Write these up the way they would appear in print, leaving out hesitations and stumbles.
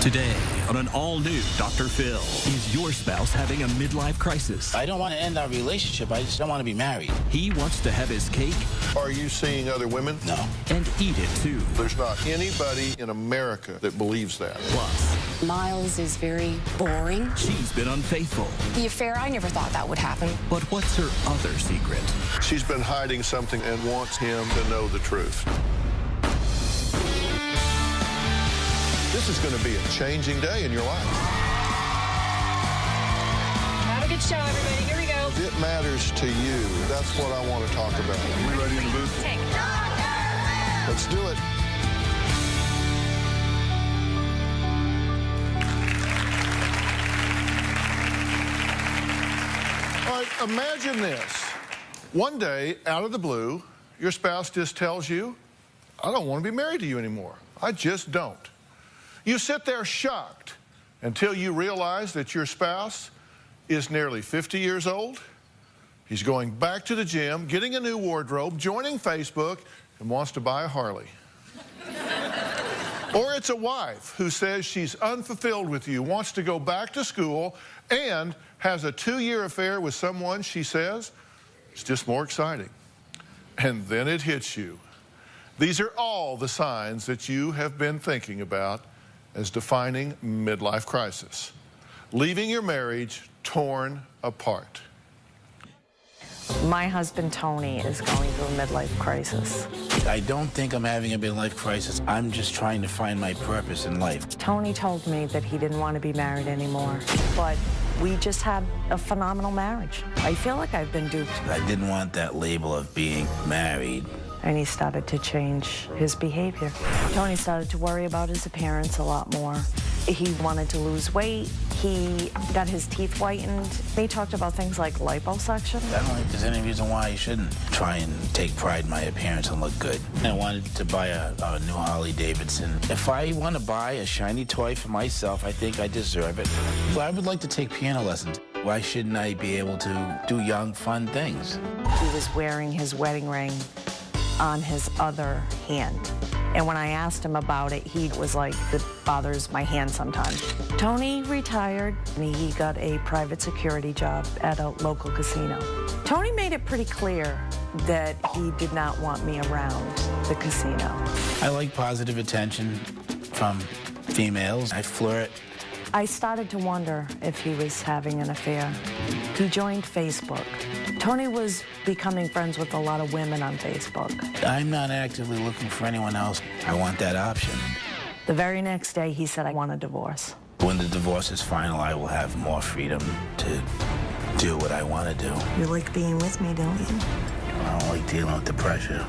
Today, on an all-new Dr. Phil, is your spouse having a midlife crisis? I don't want to end our relationship. I just don't want to be married. He wants to have his cake. Are you seeing other women? No. And eat it, too. There's not anybody in America that believes that. Plus, Miles is very boring. she's been unfaithful. The affair, I never thought that would happen. But what's her other secret? She's been hiding something and wants him to know the truth. This is going to be a changing day in your life. Have a good show, everybody. Here we go. It matters to you. That's what I want to talk about. Are we ready in the booth? Take. Let's do it. All right, imagine this. One day, out of the blue, your spouse just tells you, I don't want to be married to you anymore. I just don't. You sit there shocked until you realize that your spouse is nearly 50 years old. He's going back to the gym, getting a new wardrobe, joining Facebook, and wants to buy a Harley. Or it's a wife who says she's unfulfilled with you, wants to go back to school, and has a 2-year affair with someone she says is just more exciting. And then it hits you. These are all the signs that you have been thinking about as defining midlife crisis. Leaving your marriage torn apart. My husband, Tony, is going through a midlife crisis. I don't think I'm having a midlife crisis. I'm just trying to find my purpose in life. Tony told me that he didn't want to be married anymore, but we just had a phenomenal marriage. I feel like I've been duped. I didn't want that label of being married. And he started to change his behavior. Tony started to worry about his appearance a lot more. He wanted to lose weight. He got his teeth whitened. They talked about things like liposuction. I don't think there's any reason why I shouldn't try and take pride in my appearance and look good. I wanted to buy a new Harley Davidson. If I want to buy a shiny toy for myself, I think I deserve it. Well, I would like to take piano lessons. Why shouldn't I be able to do young, fun things? He was wearing his wedding ring on his other hand. And when I asked him about it, he was like, it bothers my hand sometimes. Tony retired, and he got a private security job at a local casino. Tony made it pretty clear that he did not want me around the casino. I like positive attention from females. I flirt. I started to wonder if he was having an affair. He joined Facebook. Tony was becoming friends with a lot of women on Facebook. I'm not actively looking for anyone else. I want that option. The very next day, he said, I want a divorce. When the divorce is final, I will have more freedom to do what I want to do. You like being with me, don't you? I don't like dealing with the pressure.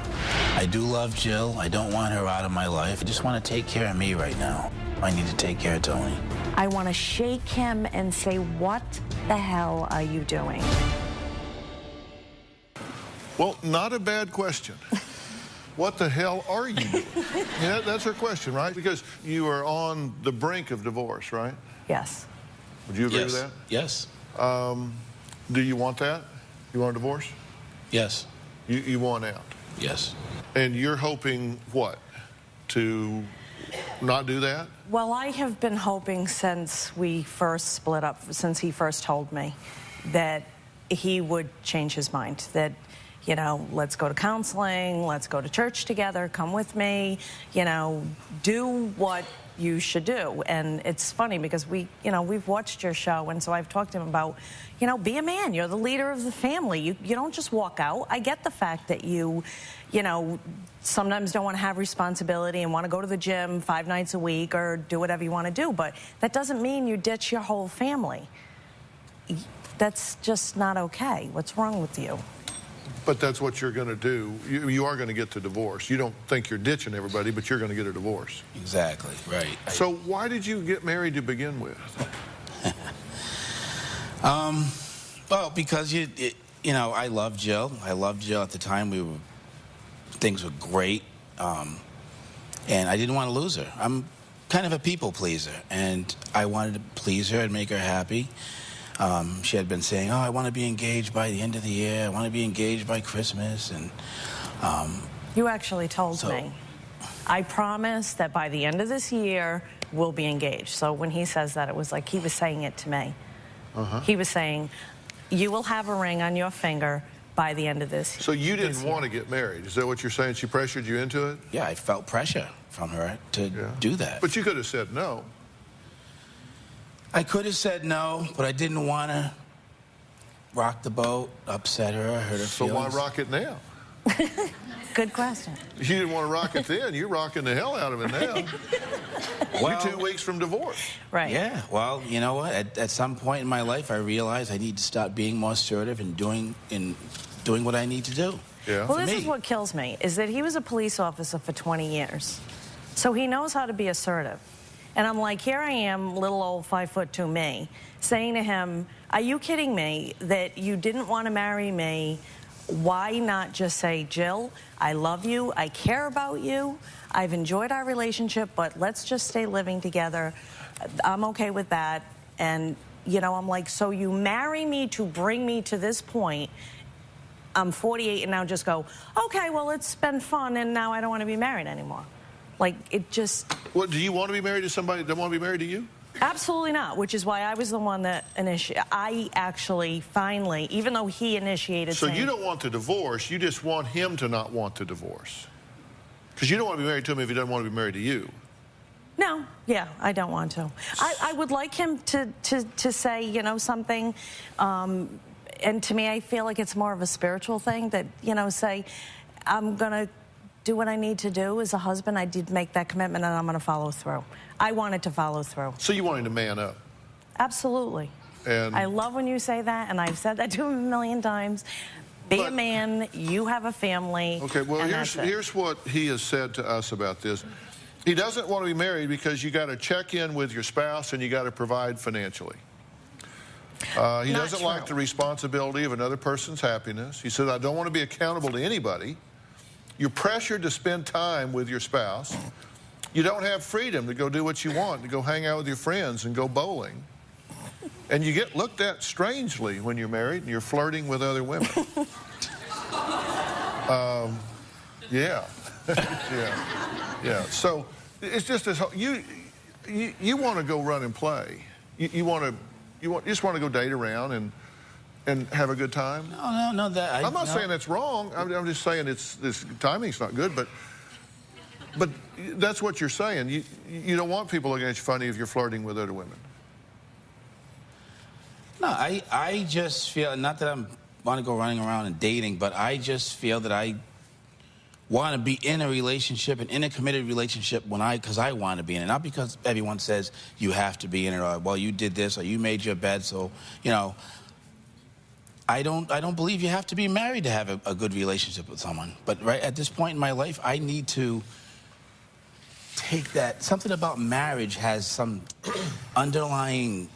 I do love Jill. I don't want her out of my life. I just want to take care of me right now. I need to take care of Tony. I want to shake him and say, what the hell are you doing? Well, not a bad question. What the hell are you doing? Yeah, that's her question, right? Because you are on the brink of divorce, right? Yes. Would you agree with that? Yes. Do you want that? You want a divorce? Yes. You want out? Yes. And you're hoping, what, to not do that? Well, I have been hoping since we first split up, since he first told me, that he would change his mind, that, you know, let's go to counseling, let's go to church together, come with me, you know, do what you should do. And it's funny because we've watched your show, and so I've talked to him about, you know, be a man. You're the leader of the family. You don't just walk out. I get the fact that you know, sometimes don't want to have responsibility and want to go to the gym 5 nights a week or do whatever you want to do, but that doesn't mean you ditch your whole family. That's just not okay. What's wrong with you? But that's what you're going to do. You are going to get the divorce. You don't think you're ditching everybody, but you're going to get a divorce. Exactly, right. So why did you get married to begin with? Well, because, you know, I love Jill. I loved Jill at the time. Things were great. And I didn't want to lose her. I'm kind of a people pleaser, and I wanted to please her and make her happy. She had been saying, oh, I want to be engaged by the end of the year. I want to be engaged by Christmas. And you actually told me. I promise that by the end of this year, we'll be engaged. So when he says that, it was like he was saying it to me. He was saying, you will have a ring on your finger by the end of this year. So you didn't want to get married. Is that what you're saying? She pressured you into it? Yeah, I felt pressure from her to do that. But you could have said no. I could have said no, but I didn't want to rock the boat, upset her, hurt her So feelings. why rock it now? Good question. You didn't want to rock it then. You're rocking the hell out of it now. Well, You're 2 weeks from divorce. Right. Yeah, well, you know what? At some point in my life, I realized I need to start being more assertive and doing what I need to do. Yeah. Well, For this me. is what kills me, is that he was a police officer for 20 years. So he knows how to be assertive. And I'm like, here I am, little old 5'2" me, saying to him, are you kidding me that you didn't want to marry me? Why not just say, Jill, I love you, I care about you, I've enjoyed our relationship, but let's just stay living together. I'm okay with that. And, you know, I'm like, so you marry me to bring me to this point. I'm 48 and now just go, okay, well, it's been fun and now I don't want to be married anymore. Like, it just... What, do you want to be married to somebody that doesn't want to be married to you? Absolutely not, which is why I was the one that initiated. I actually finally, even though he initiated... So saying, you don't want the divorce, you just want him to not want the divorce. Because you don't want to be married to him if he doesn't want to be married to you. No, yeah, I don't want to. I would like him to say, you know, something, and to me, I feel like it's more of a spiritual thing that, you know, say, I'm going to do what I need to do as a husband. I did make that commitment and I'm going to follow through. I wanted to follow through. So you want him to man up. Absolutely. And I love when you say that, and I've said that to him a million times. Be a man, you have a family. Okay, well, and here's what he has said to us about this. He doesn't want to be married because you got to check in with your spouse and you got to provide financially. He doesn't like the responsibility of another person's happiness. He said, I don't want to be accountable to anybody. You're pressured to spend time with your spouse. You don't have freedom to go do what you want, to go hang out with your friends and go bowling. And you get looked at strangely when you're married and you're flirting with other women. Yeah. Yeah. So it's just this whole, you want to go run and play. You just want to go date around and have a good time. No, I'm not saying that's wrong. I'm just saying this timing's not good, but that's what you're saying. You don't want people looking at you funny if you're flirting with other women. No, I just feel, not that I want to go running around and dating, but I just feel that I want to be in a relationship, an in a committed relationship because I want to be in it, not because everyone says you have to be in it, or, well, you did this, or you made your bed, so, you know, I don't believe you have to be married to have a good relationship with someone. But right at this point in my life, I need to take that. Something about marriage has some underlying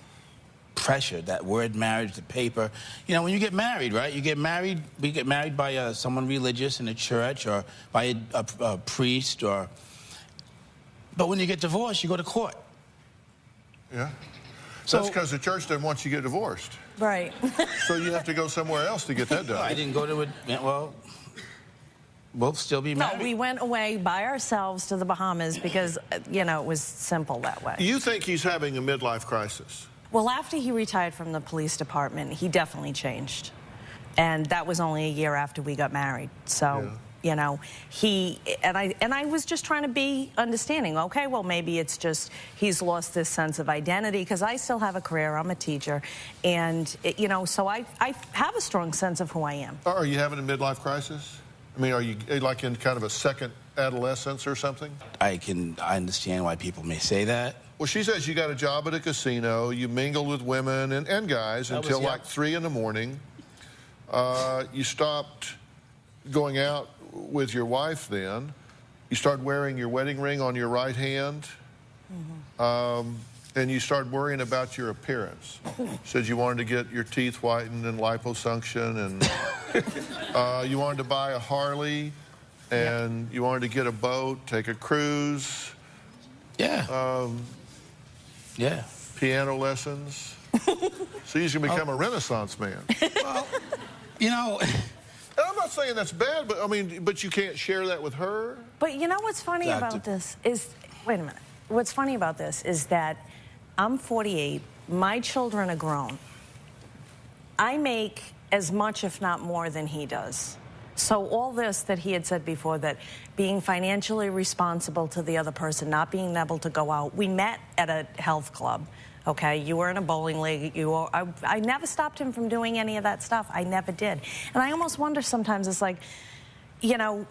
pressure, that word marriage, the paper. You know, when you get married, right? We get married by someone religious in a church or by a priest, but when you get divorced, you go to court. Yeah. So, that's because the church doesn't want you to get divorced. Right. So you have to go somewhere else to get that done. I didn't go to it. Well, we'll still be married. No, we went away by ourselves to the Bahamas because, you know, it was simple that way. You think he's having a midlife crisis? Well, after he retired from the police department, he definitely changed. And that was only a year after we got married. So, you know, I was just trying to be understanding. Okay, well, maybe it's just he's lost this sense of identity, because I still have a career. I'm a teacher. And, you know, so I have a strong sense of who I am. Are you having a midlife crisis? I mean, are you like in kind of a second adolescence or something? I understand why people may say that. Well, she says you got a job at a casino, you mingled with women and guys until like 3 in the morning. You stopped going out with your wife then. You started wearing your wedding ring on your right hand. And you started worrying about your appearance. Said you wanted to get your teeth whitened and liposuction, and you wanted to buy a Harley, and you wanted to get a boat, take a cruise. Yeah. Yeah. Piano lessons. So he's going to become a Renaissance man. Well, you know, And I'm not saying that's bad, but I mean, but you can't share that with her. But you know what's funny about this is, wait a minute. What's funny about this is that I'm 48. My children are grown. I make as much, if not more, than he does. So all this that he had said before, that being financially responsible to the other person, not being able to go out. We met at a health club, okay? You were in a bowling league. I never stopped him from doing any of that stuff. I never did. And I almost wonder sometimes, it's like, you know,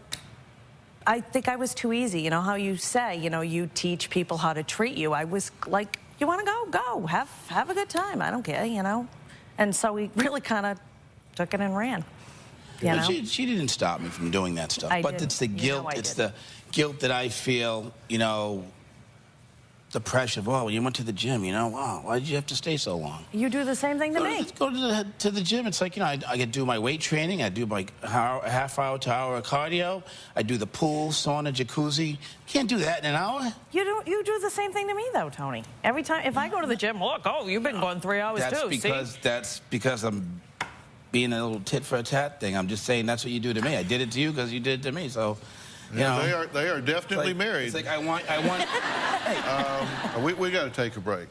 I think I was too easy. You know how you say, you know, you teach people how to treat you. I was like, you want to go? Go. Have a good time. I don't care, you know? And so he really kind of took it and ran. You know? She didn't stop me from doing that stuff. But it's the guilt. It's the guilt that I feel, you know, the pressure of, oh, you went to the gym, you know, wow, why did you have to stay so long? You do the same thing to me. Go to the gym. It's like, you know, I could do my weight training. I do my half hour to hour of cardio. I do the pool, sauna, jacuzzi. Can't do that in an hour. You do the same thing to me, though, Tony. Every time, if I go to the gym, look, oh, you've been going 3 hours, too. That's because I'm being a little tit for a tat thing. I'm just saying that's what you do to me. I did it to you because you did it to me. So, you know, they are definitely married. It's like I want. We got to take a break.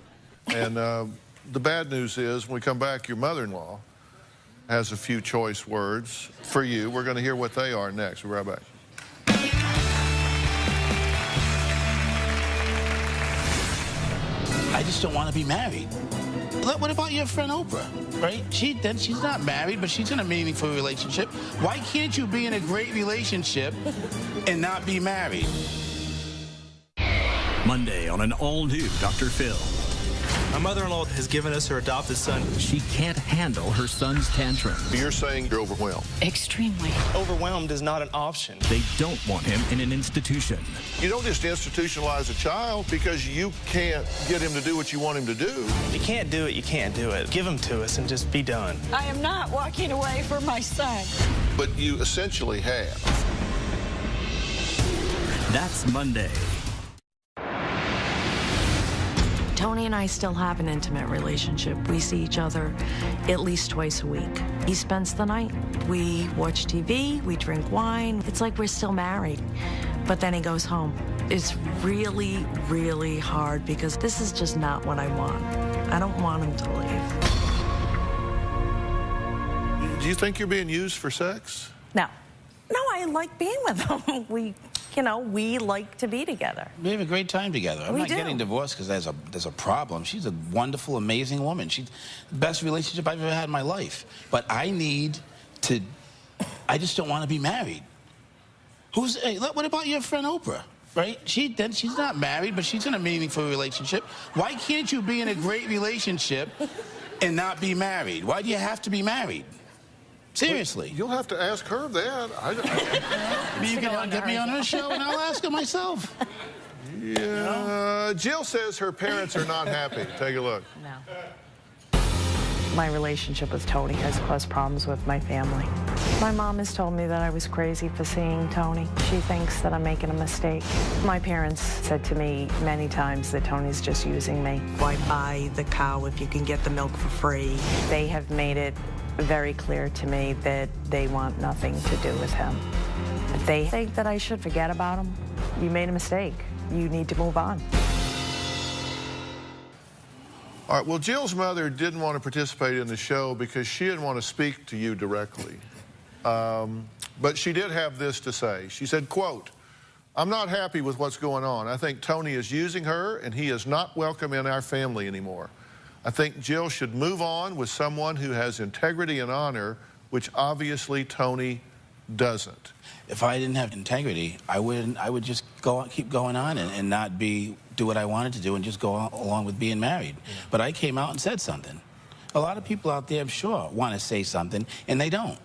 And the bad news is, when we come back, your mother-in-law has a few choice words for you. We're going to hear what they are next. We'll be right back. I just don't want to be married. What about your friend Oprah, right? She's not married, but she's in a meaningful relationship. Why can't you be in a great relationship and not be married? Monday on an all-new Dr. Phil. My mother-in-law has given us her adopted son. She can't handle her son's tantrums. You're saying you're overwhelmed. Extremely. Overwhelmed is not an option. They don't want him in an institution. You don't just institutionalize a child because you can't get him to do what you want him to do. If you can't do it, you can't do it. Give him to us and just be done. I am not walking away from my son. But you essentially have. That's Monday. Tony and I still have an intimate relationship. We see each other at least twice a week. He spends the night. We watch TV, we drink wine. It's like we're still married. But then he goes home. It's really, really hard because this is just not what I want. I don't want him to leave. Do you think you're being used for sex? No. No, I like being with him. We like to be together. We have a great time together. I'm not getting divorced because there's a problem. She's a wonderful, amazing woman. She's the best relationship I've ever had in my life. But I just don't want to be married. Hey, what about your friend Oprah? Right? She's not married, but she's in a meaningful relationship. Why can't you be in a great relationship and not be married? Why do you have to be married? Seriously. You'll have to ask her that. You can get me on her show and I'll ask her myself. Yeah. Jill says her parents are not happy. Take a look. No. My relationship with Tony has caused problems with my family. My mom has told me that I was crazy for seeing Tony. She thinks that I'm making a mistake. My parents said to me many times that Tony's just using me. Why buy the cow if you can get the milk for free? They have made it very clear to me that they want nothing to do with him. They think that I should forget about him. You made a mistake. You need to move on. All right, well, Jill's mother didn't want to participate in the show because she didn't want to speak to you directly. But she did have this to say. She said, quote, "I'm not happy with what's going on. I think Tony is using her and he is not welcome in our family anymore. I think Jill should move on with someone who has integrity and honor, which obviously Tony doesn't." If I didn't have integrity, I would just keep going on and not do what I wanted to do and just go along with being married. But I came out and said something. A lot of people out there, I'm sure, want to say something, and they don't.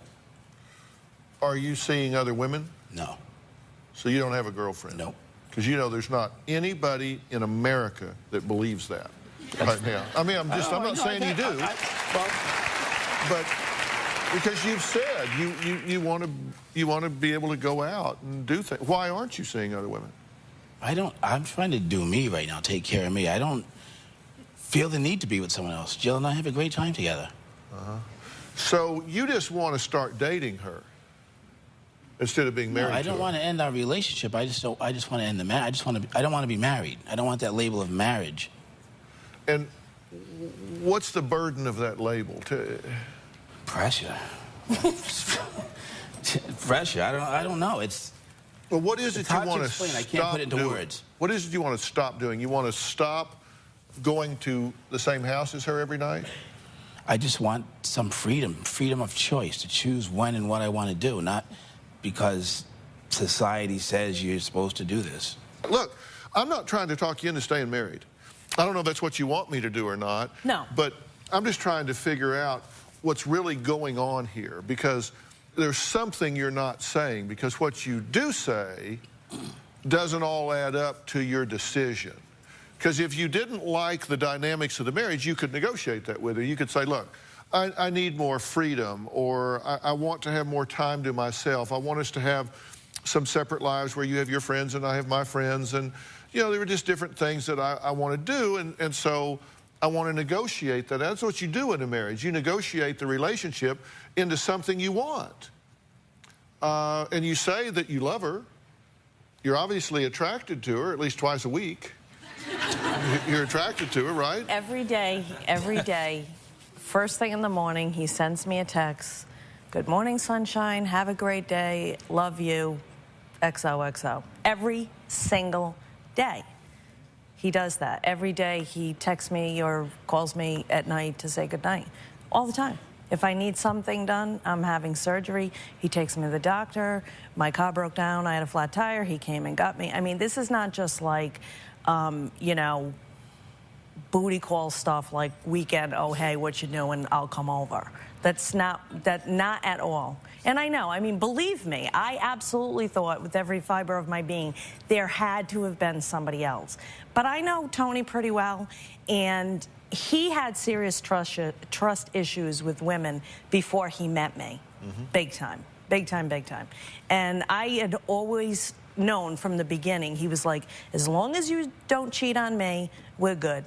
Are you seeing other women? No. So you don't have a girlfriend? No. Because you know there's not anybody in America that believes that. Right now. I mean, I'm not saying you do. But because you've said you want to be able to go out and do things. Why aren't you seeing other women? I'm trying to do me right now, take care of me. I don't feel the need to be with someone else. Jill and I have a great time together. So you just want to start dating her? instead of being married No, I to don't her. want to end our relationship. I just want to end the marriage. I don't want to be married. I don't want that label of marriage. And what's the burden of that label? Pressure. Pressure. I don't know. Well, what is it It's you hard to want to explain. I stop can't put it into doing? words. What is it you want to stop doing? You want to stop going to the same house as her every night? I just want some freedom of choice to choose when and what I want to do, not because society says you're supposed to do this. Look, I'm not trying to talk you into staying married. I don't know if that's what you want me to do or not. No. But I'm just trying to figure out what's really going on here, because there's something you're not saying, because what you do say doesn't all add up to your decision. Because if you didn't like the dynamics of the marriage, you could negotiate that with her. You could say, look, I need more freedom, or I want to have more time to myself. I want us to have some separate lives where you have your friends and I have my friends. And, you know, there were just different things that I want to do. And so I want to negotiate that. That's what you do in a marriage. You negotiate the relationship into something you want. And you say that you love her. You're obviously attracted to her at least twice a week. You're attracted to her, right? Every day, first thing in the morning, he sends me a text. Good morning, sunshine. Have a great day. Love you. XOXO. Every single day. He does that. Every day he texts me or calls me at night to say goodnight. All the time. If I need something done, I'm having surgery, he takes me to the doctor. My car broke down, I had a flat tire, he came and got me. I mean, this is not just like, you know, booty call stuff like weekend, oh, hey, what you doing, I'll come over. Not at all. And I know, I mean, believe me, I absolutely thought with every fiber of my being, there had to have been somebody else. But I know Tony pretty well, and he had serious trust issues with women before he met me. Big time, big time, big time. And I had always known from the beginning, he was like, as long as you don't cheat on me, we're good.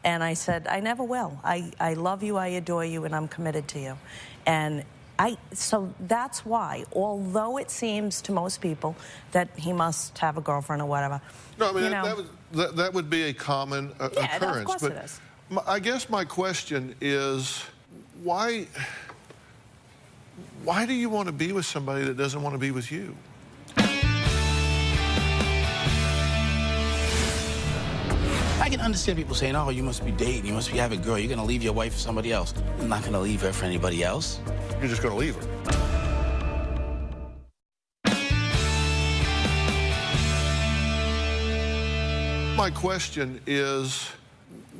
And I said, I never will. I love you, I adore you, and I'm committed to you. And so that's why, although it seems to most people that he must have a girlfriend or whatever. No, I mean, you know, that would be a common yeah, occurrence. of course but it is. I guess my question is, why do you want to be with somebody that doesn't want to be with you? I can understand people saying, oh, you must be dating, you must be having a girl, you're going to leave your wife for somebody else. I'm not going to leave her for anybody else. You're just going to leave her. My question is,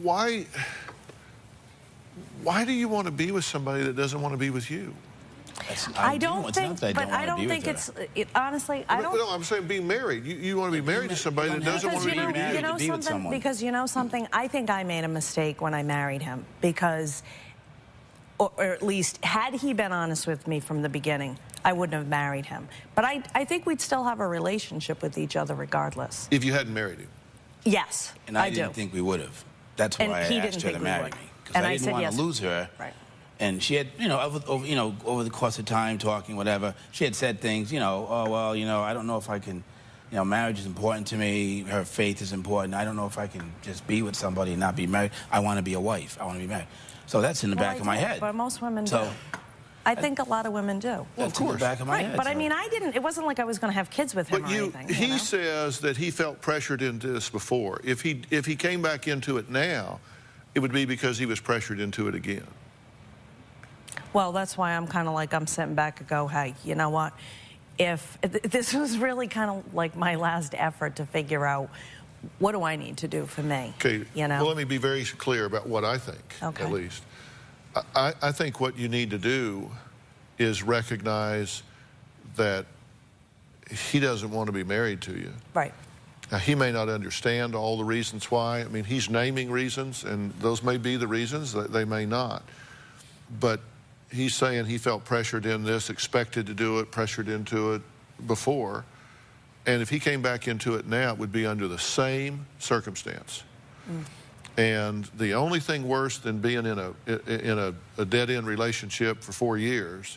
why do you want to be with somebody that doesn't want to be with you? I don't think, but I don't think it's, honestly, I don't. No, I'm saying being married. You want to be married to somebody that doesn't want to be with you. You know something? Because you know something? I think I made a mistake when I married him because, or at least, had he been honest with me from the beginning, I wouldn't have married him. But I think we'd still have a relationship with each other regardless. If you hadn't married him. Yes, and I didn't think we would have. That's why I asked her to marry me. Because I didn't want to lose her. Right. And she had, over the course of time, talking, whatever, she had said things, oh, well, I don't know if I can, marriage is important to me. Her faith is important. I don't know if I can just be with somebody and not be married. I want to be a wife. I want to be married. So that's in the back of my head. But most women do. I think a lot of women do. Well, of course. In the back of my head. But I mean, it wasn't like I was going to have kids with him or anything. He says that he felt pressured into this before. If he came back into it now, it would be because he was pressured into it again. Well, that's why I'm kind of like, I'm sitting back and go, hey, you know what? If this was really kind of like my last effort to figure out what do I need to do for me? Okay. Well, let me be very clear about what I think, at least. I think what you need to do is recognize that he doesn't want to be married to you. Right. Now, he may not understand all the reasons why. I mean, he's naming reasons, and those may be the reasons, they may not. But he's saying he felt pressured in this, expected to do it, pressured into it before. And if he came back into it now, it would be under the same circumstance. And the only thing worse than being in a dead-end relationship for 4 years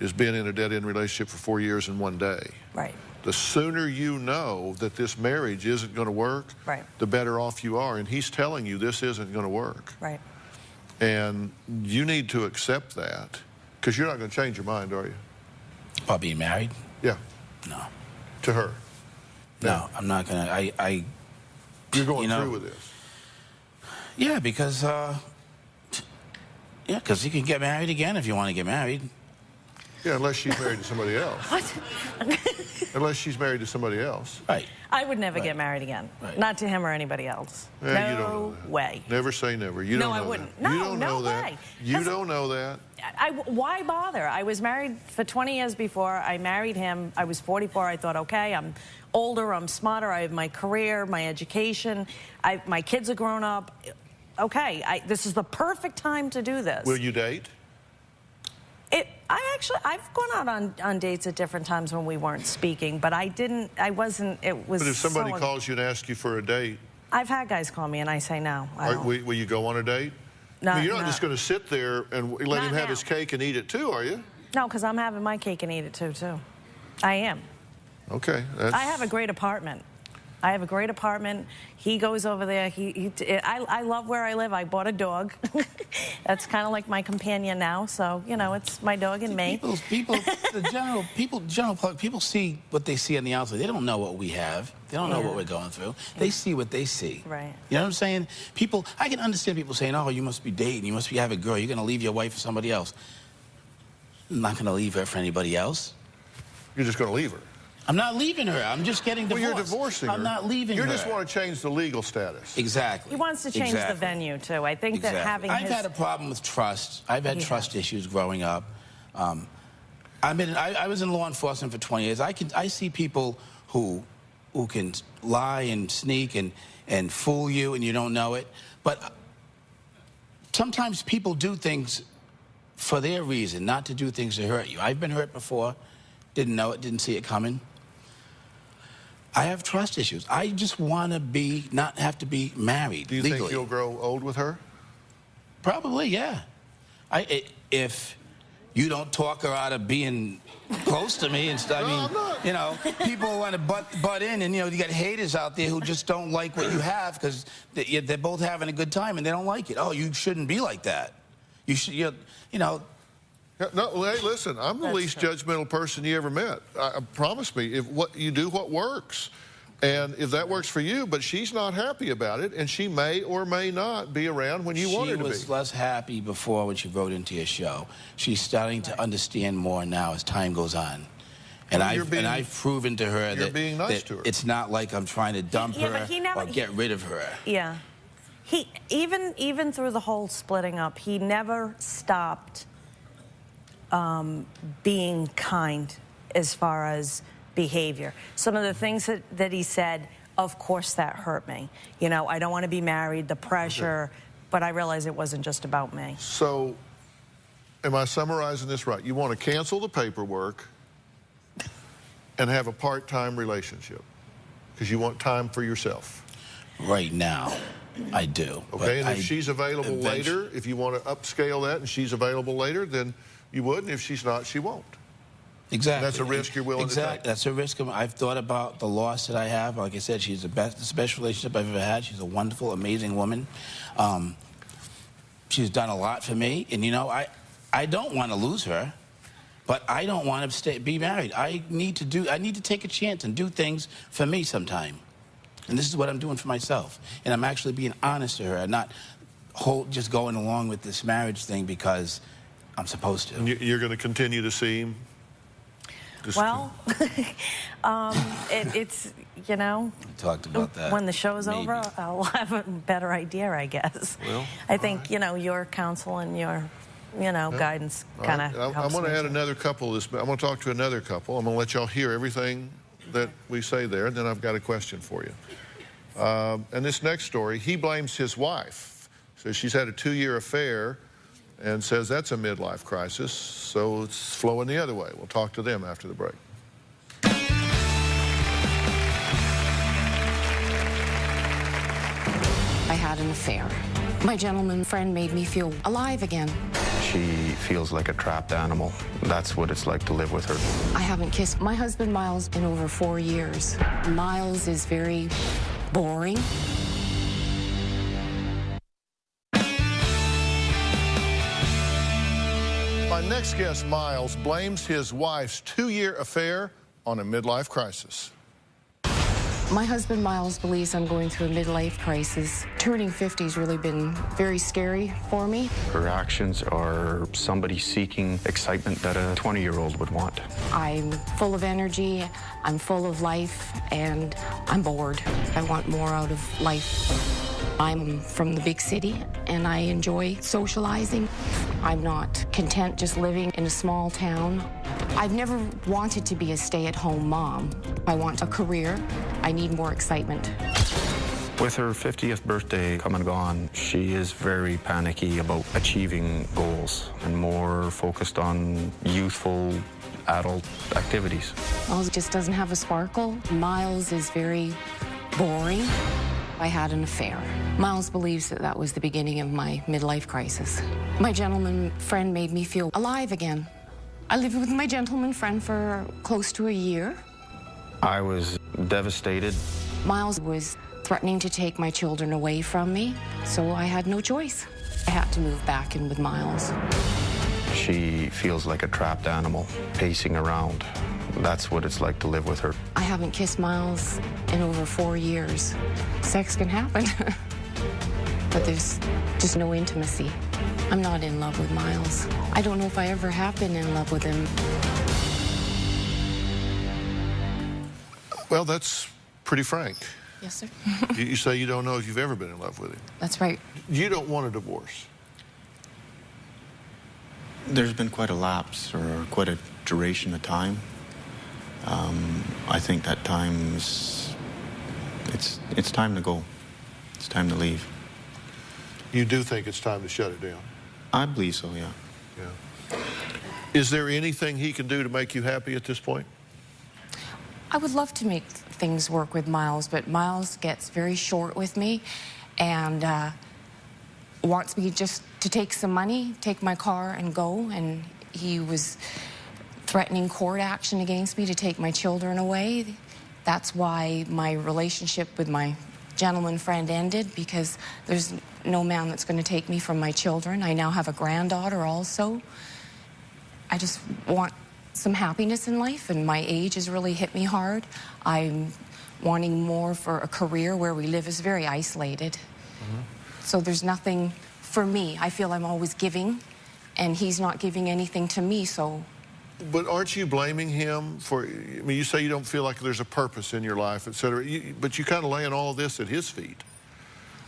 is being in a dead-end relationship for 4 years and 1 day. Right. The sooner you know that this marriage isn't going to work, Right. the better off you are. And he's telling you this isn't going to work. Right. And you need to accept that, because you're not going to change your mind, are you? About being married? Yeah. No. To her? No, I'm not going to. You're going you know, through with this? Yeah, because you can get married again if you want to get married. Yeah, unless she's married to somebody else. What? Unless she's married to somebody else. Right. I would never get married again. Right. Not to him or anybody else. Yeah, no you don't know that. way. Never say never. You No, don't know I wouldn't. that. No, you don't no know that. way. You don't know that. Why bother? I was married for 20 years before I married him. I was 44. I thought, okay, I'm older, I'm smarter, I have my career, my education, my kids are grown up. Okay, this is the perfect time to do this. Will you date? I've gone out on dates at different times when we weren't speaking, but I wasn't, it was. But if somebody calls you and asks you for a date. I've had guys call me and I say no. I don't. Will you go on a date? No, I mean, you're not just going to sit there and let him have now. his cake and eat it too, are you? No, because I'm having my cake and eat it too. I am. Okay. I have a great apartment. He goes over there. I love where I live. I bought a dog. That's kind of like my companion now. So, you know, it's my dog and me. People see what they see on the outside. They don't know what we have. They don't know what we're going through. They see what they see. Right. You know what I'm saying? I can understand people saying, oh, you must be dating. You must have a girl. You're going to leave your wife for somebody else. I'm not going to leave her for anybody else. You're just going to leave her. I'm not leaving her. I'm just getting divorced. Well, you're divorcing her. I'm not leaving her. You just want to change the legal status. Exactly. He wants to change the venue, too. I think that having I've had a problem with trust. I've had trust issues growing up. I was in law enforcement for 20 years. I see people who can lie and sneak and fool you and you don't know it. But sometimes people do things for their reason, not to do things to hurt you. I've been hurt before, didn't know it, didn't see it coming. I have trust issues. I just want to not have to be married legally. Do you think you'll grow old with her? Probably, yeah. If you don't talk her out of being close to me and stuff, you know, people want to butt in, and, you know, you got haters out there who just don't like what you have because they're both having a good time and they don't like it. Oh, you shouldn't be like that. You should, you know. No, hey, listen, I'm the least judgmental person you ever met. Promise me, if you do what works. And if that works for you, but she's not happy about it, and she may or may not be around when you want her to be. She was less happy before when she wrote into your show. She's starting to understand more now as time goes on. And I've proven to her that, being nice to her. It's not like I'm trying to dump her or get rid of her. Yeah. Even through the whole splitting up, he never stopped being kind as far as behavior. Some of the things that he said, of course that hurt me. You know, I don't want to be married, the pressure, but I realized it wasn't just about me. So, am I summarizing this right? You want to cancel the paperwork and have a part-time relationship because you want time for yourself. Right now, I do. Okay, and if she's available later, if you want to upscale that and she's available later, then you would, and if she's not, she won't. Exactly. And that's a risk you're willing to take. That's a risk. I've thought about the loss that I have. Like I said, she's the best relationship I've ever had. She's a wonderful, amazing woman. She's done a lot for me, and, you know, I don't want to lose her, but I don't want to be married. I need to take a chance and do things for me sometime. And this is what I'm doing for myself. And I'm actually being honest to her and not just going along with this marriage thing because I'm supposed to. And you're going to continue to see him? Well, it's, you know, we talked about that. When the show's over, I'll have a better idea, I guess. Well, I think, you know, your counsel and your, you know, guidance kind of helps. I'm going to add another couple. I'm going to talk to another couple. I'm going to let y'all hear everything that we say there, and then I've got a question for you. And this next story, he blames his wife. So she's had a 2-year affair and says that's a midlife crisis, so it's flowing the other way. We'll talk to them after the break. I had an affair. My gentleman friend made me feel alive again. She feels like a trapped animal. That's what it's like to live with her. I haven't kissed my husband Miles in over 4 years. Miles is very boring. My next guest, Miles, blames his wife's 2-year affair on a midlife crisis. My husband Miles believes I'm going through a midlife crisis. Turning 50 has really been very scary for me. Her actions are somebody seeking excitement that a 20-year-old would want. I'm full of energy, I'm full of life, and I'm bored. I want more out of life. I'm from the big city, and I enjoy socializing. I'm not content just living in a small town. I've never wanted to be a stay-at-home mom. I want a career. I need more excitement. With her 50th birthday come and gone, she is very panicky about achieving goals and more focused on youthful adult activities. Miles just doesn't have a sparkle. Miles is very boring. I had an affair. Miles believes that that was the beginning of my midlife crisis. My gentleman friend made me feel alive again. I lived with my gentleman friend for close to a year. I was devastated. Miles was threatening to take my children away from me, so I had no choice. I had to move back in with Miles. She feels like a trapped animal, pacing around. That's what it's like to live with her. I haven't kissed Miles in over 4 years. Sex can happen, but there's just no intimacy. I'm not in love with Miles. I don't know if I ever have been in love with him. Well, that's pretty frank. Yes, sir. You say you don't know if you've ever been in love with him. That's right. You don't want a divorce. There's been quite a lapse, or quite a duration of time. I think that time is, it's time to go. It's time to leave. You do think it's time to shut it down? I believe so, yeah. Yeah. Is there anything he can do to make you happy at this point? I would love to make things work with Miles, but Miles gets very short with me and wants me just to take some money, take my car and go, and he was threatening court action against me to take my children away. That's why my relationship with my gentleman friend ended, because there's no man that's going to take me from my children. I now have a granddaughter also. I just want some happiness in life, and my age has really hit me hard. I'm wanting more for a career where we live is very isolated. So there's nothing for me. I feel I'm always giving, and he's not giving anything to me, so. But aren't you blaming him for, I mean, you say you don't feel like there's a purpose in your life, et cetera, but you kind of laying all of this at his feet.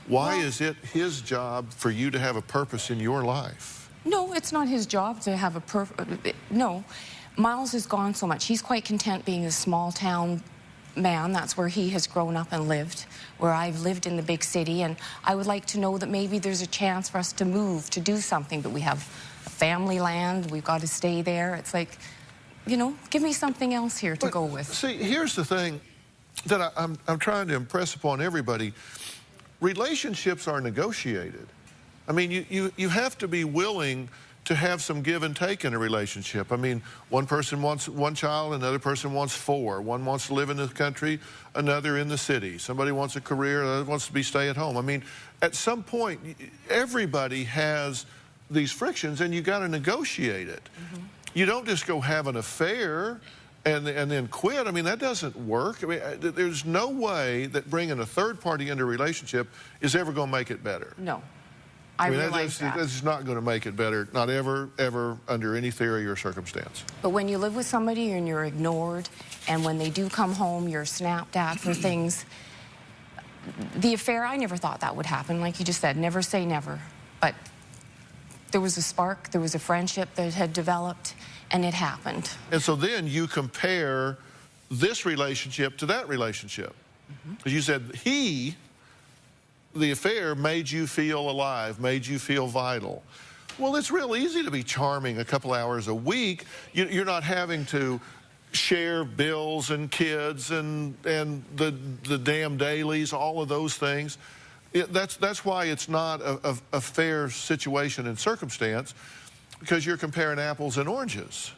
Why is it his job for you to have a purpose in your life? No, it's not his job to have a no. Miles has gone so much. He's quite content being a small town man. That's where he has grown up and lived, where I've lived in the big city, and I would like to know that maybe there's a chance for us to move, to do something, but we have family land, we've got to stay there. It's like, you know, give me something else here to go with. See, here's the thing that I'm trying to impress upon everybody. Relationships are negotiated. I mean, you have to be willing to have some give and take in a relationship. I mean, one person wants 1 child, another person wants 4. One wants to live in the country, another in the city. Somebody wants a career, another wants to be stay at home. I mean, at some point, everybody has these frictions, and you got to negotiate it. You don't just go have an affair and then quit. I mean, that doesn't work. I mean, there's no way that bringing a third party into a relationship is ever going to make it better. No. I realize that. That's not going to make it better, not ever, ever, under any theory or circumstance. But when you live with somebody and you're ignored, and when they do come home, you're snapped at for things. The affair, I never thought that would happen. Like you just said, never say never. But there was a spark, there was a friendship that had developed, and it happened. And so then you compare this relationship to that relationship. Because you said the affair made you feel alive, made you feel vital. Well, it's real easy to be charming a couple hours a week. You're not having to share bills and kids and the damn dailies, all of those things. That's why it's not a fair situation and circumstance, because you're comparing apples and oranges.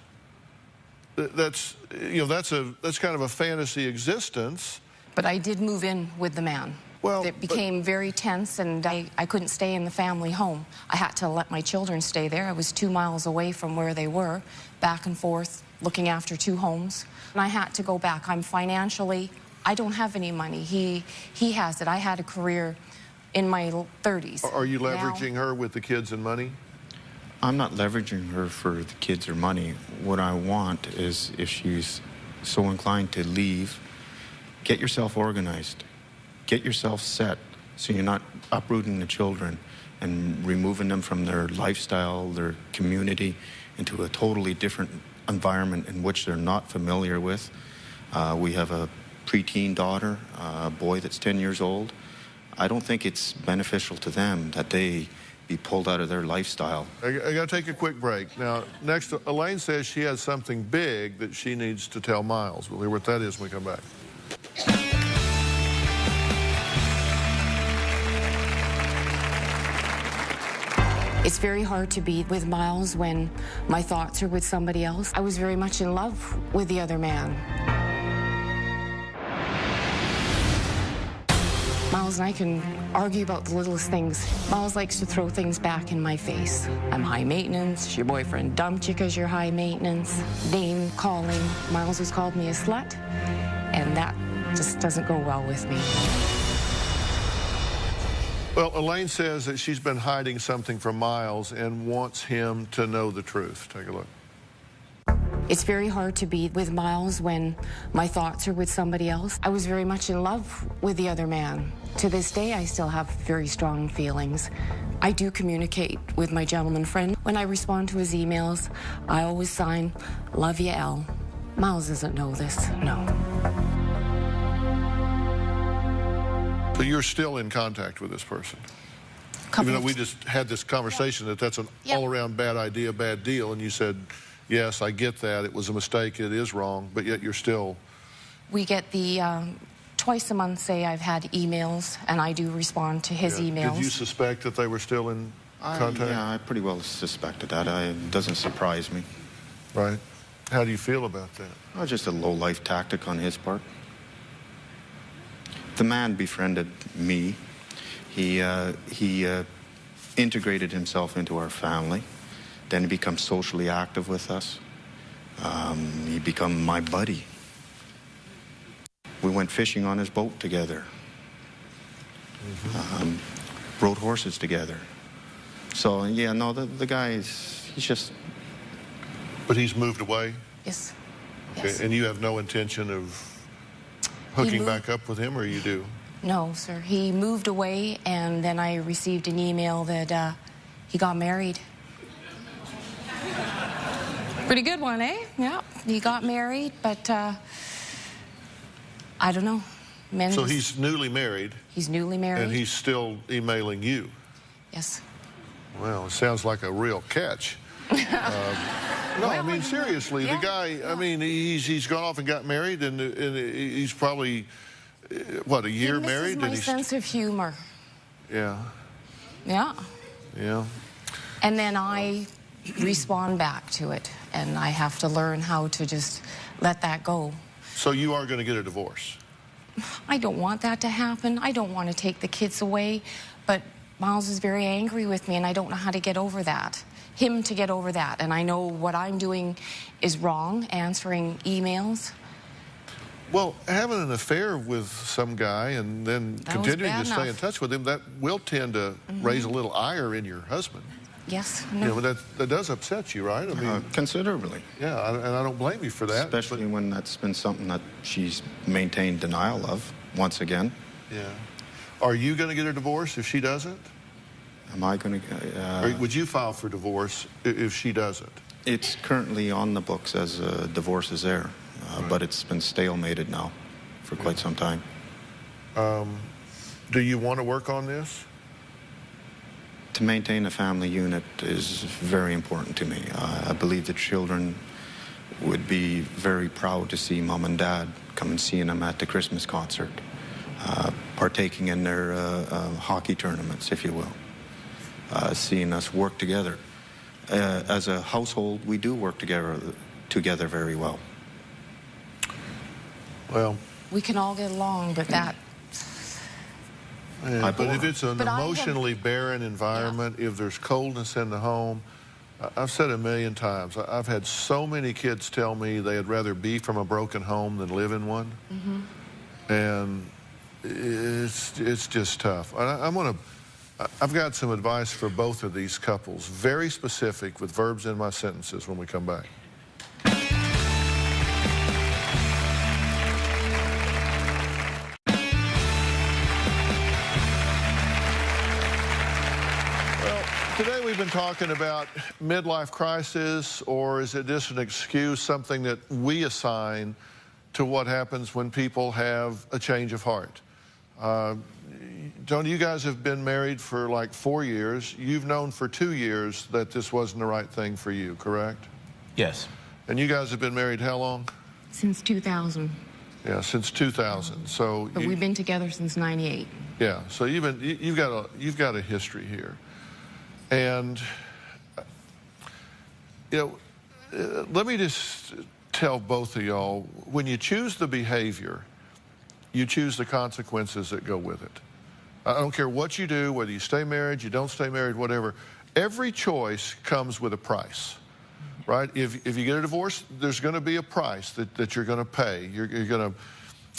That's kind of a fantasy existence. But I did move in with the man. Well, it became very tense, and I couldn't stay in the family home. I had to let my children stay there. I was 2 miles away from where they were, back and forth, looking after 2 homes. And I had to go back. I'm financially, I don't have any money. He has it. I had a career in my 30s. Are you leveraging her with the kids and money? I'm not leveraging her for the kids or money. What I want is, if she's so inclined to leave, get yourself organized. Get yourself set so you're not uprooting the children and removing them from their lifestyle, their community, into a totally different environment in which they're not familiar with. We have a preteen daughter, a boy that's 10 years old. I don't think it's beneficial to them that they be pulled out of their lifestyle. I got to take a quick break. Now, next, Elaine says she has something big that she needs to tell Miles. We'll hear what that is when we come back. It's very hard to be with Miles when my thoughts are with somebody else. I was very much in love with the other man. Miles and I can argue about the littlest things. Miles likes to throw things back in my face. I'm high maintenance. Your boyfriend dumped you because you're high maintenance. Name calling. Miles has called me a slut, and that just doesn't go well with me. Well, Elaine says that she's been hiding something from Miles and wants him to know the truth. Take a look. It's very hard to be with Miles when my thoughts are with somebody else. I was very much in love with the other man. To this day, I still have very strong feelings. I do communicate with my gentleman friend. When I respond to his emails, I always sign, "Love ya, L." Miles doesn't know this, no. So you're still in contact with this person? Even though we just had this conversation that that's an all-around bad idea, bad deal, and you said, yes, I get that, it was a mistake, it is wrong, but yet you're still... We get the, twice a month, say I've had emails, and I do respond to his emails. Did you suspect that they were still in contact? Yeah, I pretty well suspected that. It doesn't surprise me. Right. How do you feel about that? Oh, just a low-life tactic on his part. The man befriended me. He integrated himself into our family. Then he becomes socially active with us. He became my buddy. We went fishing on his boat together. Rode horses together. So, yeah, no, the guy he's just... But he's moved away? Yes. Okay. Yes. And you have no intention of hooking back up with him, or you do? No, sir. He moved away, and then I received an email that he got married. Pretty good one, eh? Yeah. He got married, but I don't know. So he's newly married? He's newly married. And he's still emailing you? Yes. Well, it sounds like a real catch. No, I mean, seriously, the guy, I mean, he's gone off and got married, and he's probably, what, a year married? My sense of humor. Yeah. Yeah. Yeah. And then I respond back to it, and I have to learn how to just let that go. So you are going to get a divorce? I don't want that to happen. I don't want to take the kids away, but Miles is very angry with me, and I don't know how to get over that. Him to get over that, and I know what I'm doing is wrong, answering emails. Well, having an affair with some guy and then continuing to stay in touch with him, that will tend to raise a little ire in your husband. Yes. No. You know, that does upset you, right? I mean, considerably. Yeah, and I don't blame you for that. Especially when that's been something that she's maintained denial of, once again. Yeah. Are you going to get a divorce if she doesn't? Am I going to... would you file for divorce if she doesn't? It's currently on the books as a divorce is there, but it's been stalemated now for quite some time. Do you want to work on this? To maintain a family unit is very important to me. I believe the children would be very proud to see Mom and Dad come and seeing them at the Christmas concert. partaking in their hockey tournaments, if you will, seeing us work together. As a household, we do work together very well. Well, We can all get along, but that... yeah, but if it's an emotionally barren environment, if there's coldness in the home, I've said it a million times, I've had so many kids tell me they'd rather be from a broken home than live in one. And it's just tough. I've got some advice for both of these couples, very specific with verbs in my sentences when we come back. Today we've been talking about midlife crisis, or is it just an excuse, something that we assign to what happens when people have a change of heart. Tony, you guys have been married for like 4 years. You've known for 2 years that this wasn't the right thing for you, correct? Yes. And you guys have been married how long? Since 2000. Yeah, since 2000. So But we've been together since 98. Yeah, so you've got a history here. And, you know, let me just tell both of y'all, when you choose the behavior, you choose the consequences that go with it. I don't care what you do, whether you stay married, you don't stay married, whatever. Every choice comes with a price, right? If you get a divorce, there's going to be a price that you're going to pay. You're going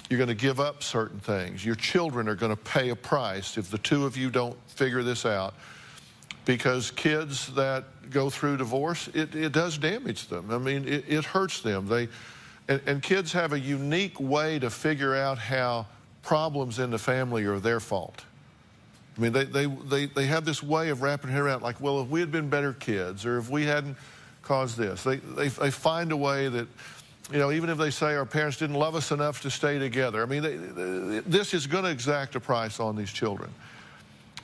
to give up certain things. Your children are going to pay a price if the two of you don't figure this out. Because kids that go through divorce, it does damage them. I mean, it hurts them. And kids have a unique way to figure out how problems in the family are their fault. I mean, they have this way of wrapping their head around, like, well, if we had been better kids, or if we hadn't caused this. They find a way that, you know, even if they say our parents didn't love us enough to stay together, I mean, this is going to exact a price on these children.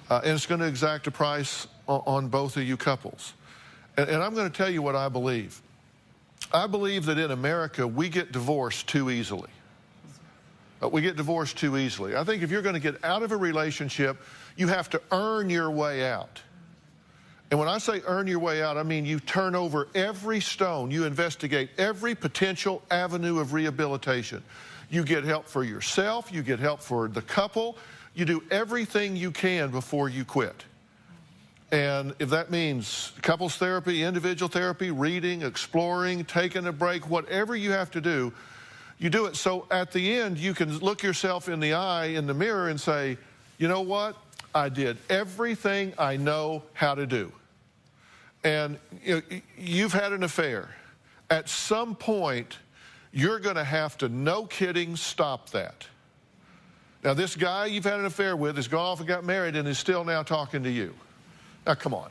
And it's going to exact a price on both of you couples. And I'm going to tell you what I believe. I believe that in America, we get divorced too easily. We get divorced too easily. I think if you're going to get out of a relationship, you have to earn your way out. And when I say earn your way out, I mean you turn over every stone. You investigate every potential avenue of rehabilitation. You get help for yourself. You get help for the couple. You do everything you can before you quit. And if that means couples therapy, individual therapy, reading, exploring, taking a break, whatever you have to do, you do it. So at the end, you can look yourself in the eye, in the mirror, and say, you know what? I did everything I know how to do. And you've had an affair. At some point, you're going to have to, no kidding, stop that. Now, this guy you've had an affair with has gone off and got married and is still now talking to you. Now, come on.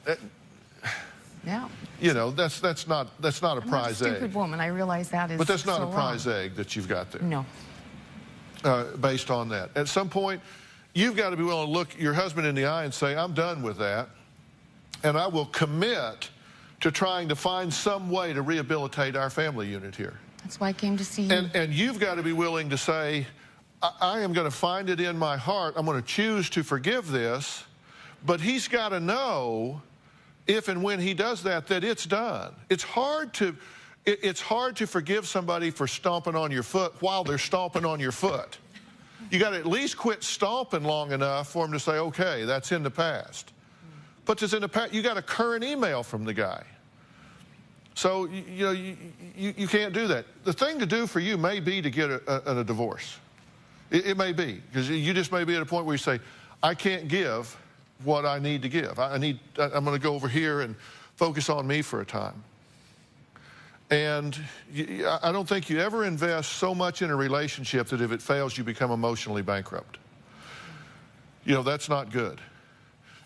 Yeah. You know, that's not a prize egg. I'm not a stupid woman. I realize that is. But that's not so a prize wrong. egg that you've got there. No. Based on that. At some point, you've got to be willing to look your husband in the eye and say, I'm done with that, and I will commit to trying to find some way to rehabilitate our family unit here. That's why I came to see you. And you've got to be willing to say, I am going to find it in my heart. I'm going to choose to forgive this. But he's got to know, if and when he does that, that it's done. It's hard to forgive somebody for stomping on your foot while they're stomping on your foot. You got to at least quit stomping long enough for them to say, okay, that's in the past. But it's in the past. You got a current email from the guy. So, you can't do that. The thing to do for you may be to get a divorce. It may be, because you just may be at a point where you say, I can't give what I need to give. I'm going to go over here and focus on me for a time. And I don't think you ever invest so much in a relationship that if it fails, you become emotionally bankrupt. You know, that's not good.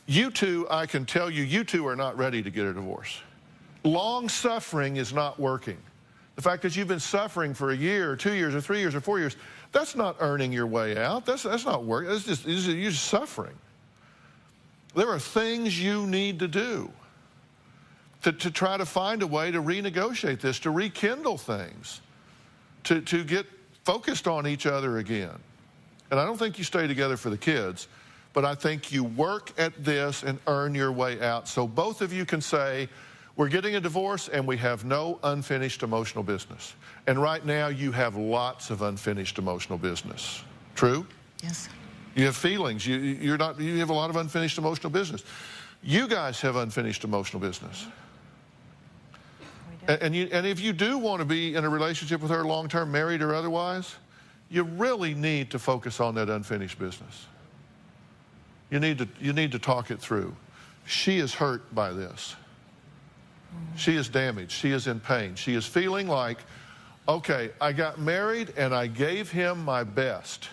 You two, I can tell you, you two are not ready to get a divorce. Long suffering is not working. The fact that you've been suffering for a year or 2 years or 3 years or 4 years, that's not earning your way out. That's not working. You're just suffering. There are things you need to do to try to find a way to renegotiate this, to rekindle things, to get focused on each other again. And I don't think you stay together for the kids, but I think you work at this and earn your way out. So both of you can say, we're getting a divorce and we have no unfinished emotional business. And right now you have lots of unfinished emotional business. True? Yes. You have feelings. You have a lot of unfinished emotional business. You guys have unfinished emotional business. And if you do want to be in a relationship with her long-term, married or otherwise, you really need to focus on that unfinished business. You need to talk it through. She is hurt by this. She is damaged. She is in pain. She is feeling like, okay, I got married and I gave him my best.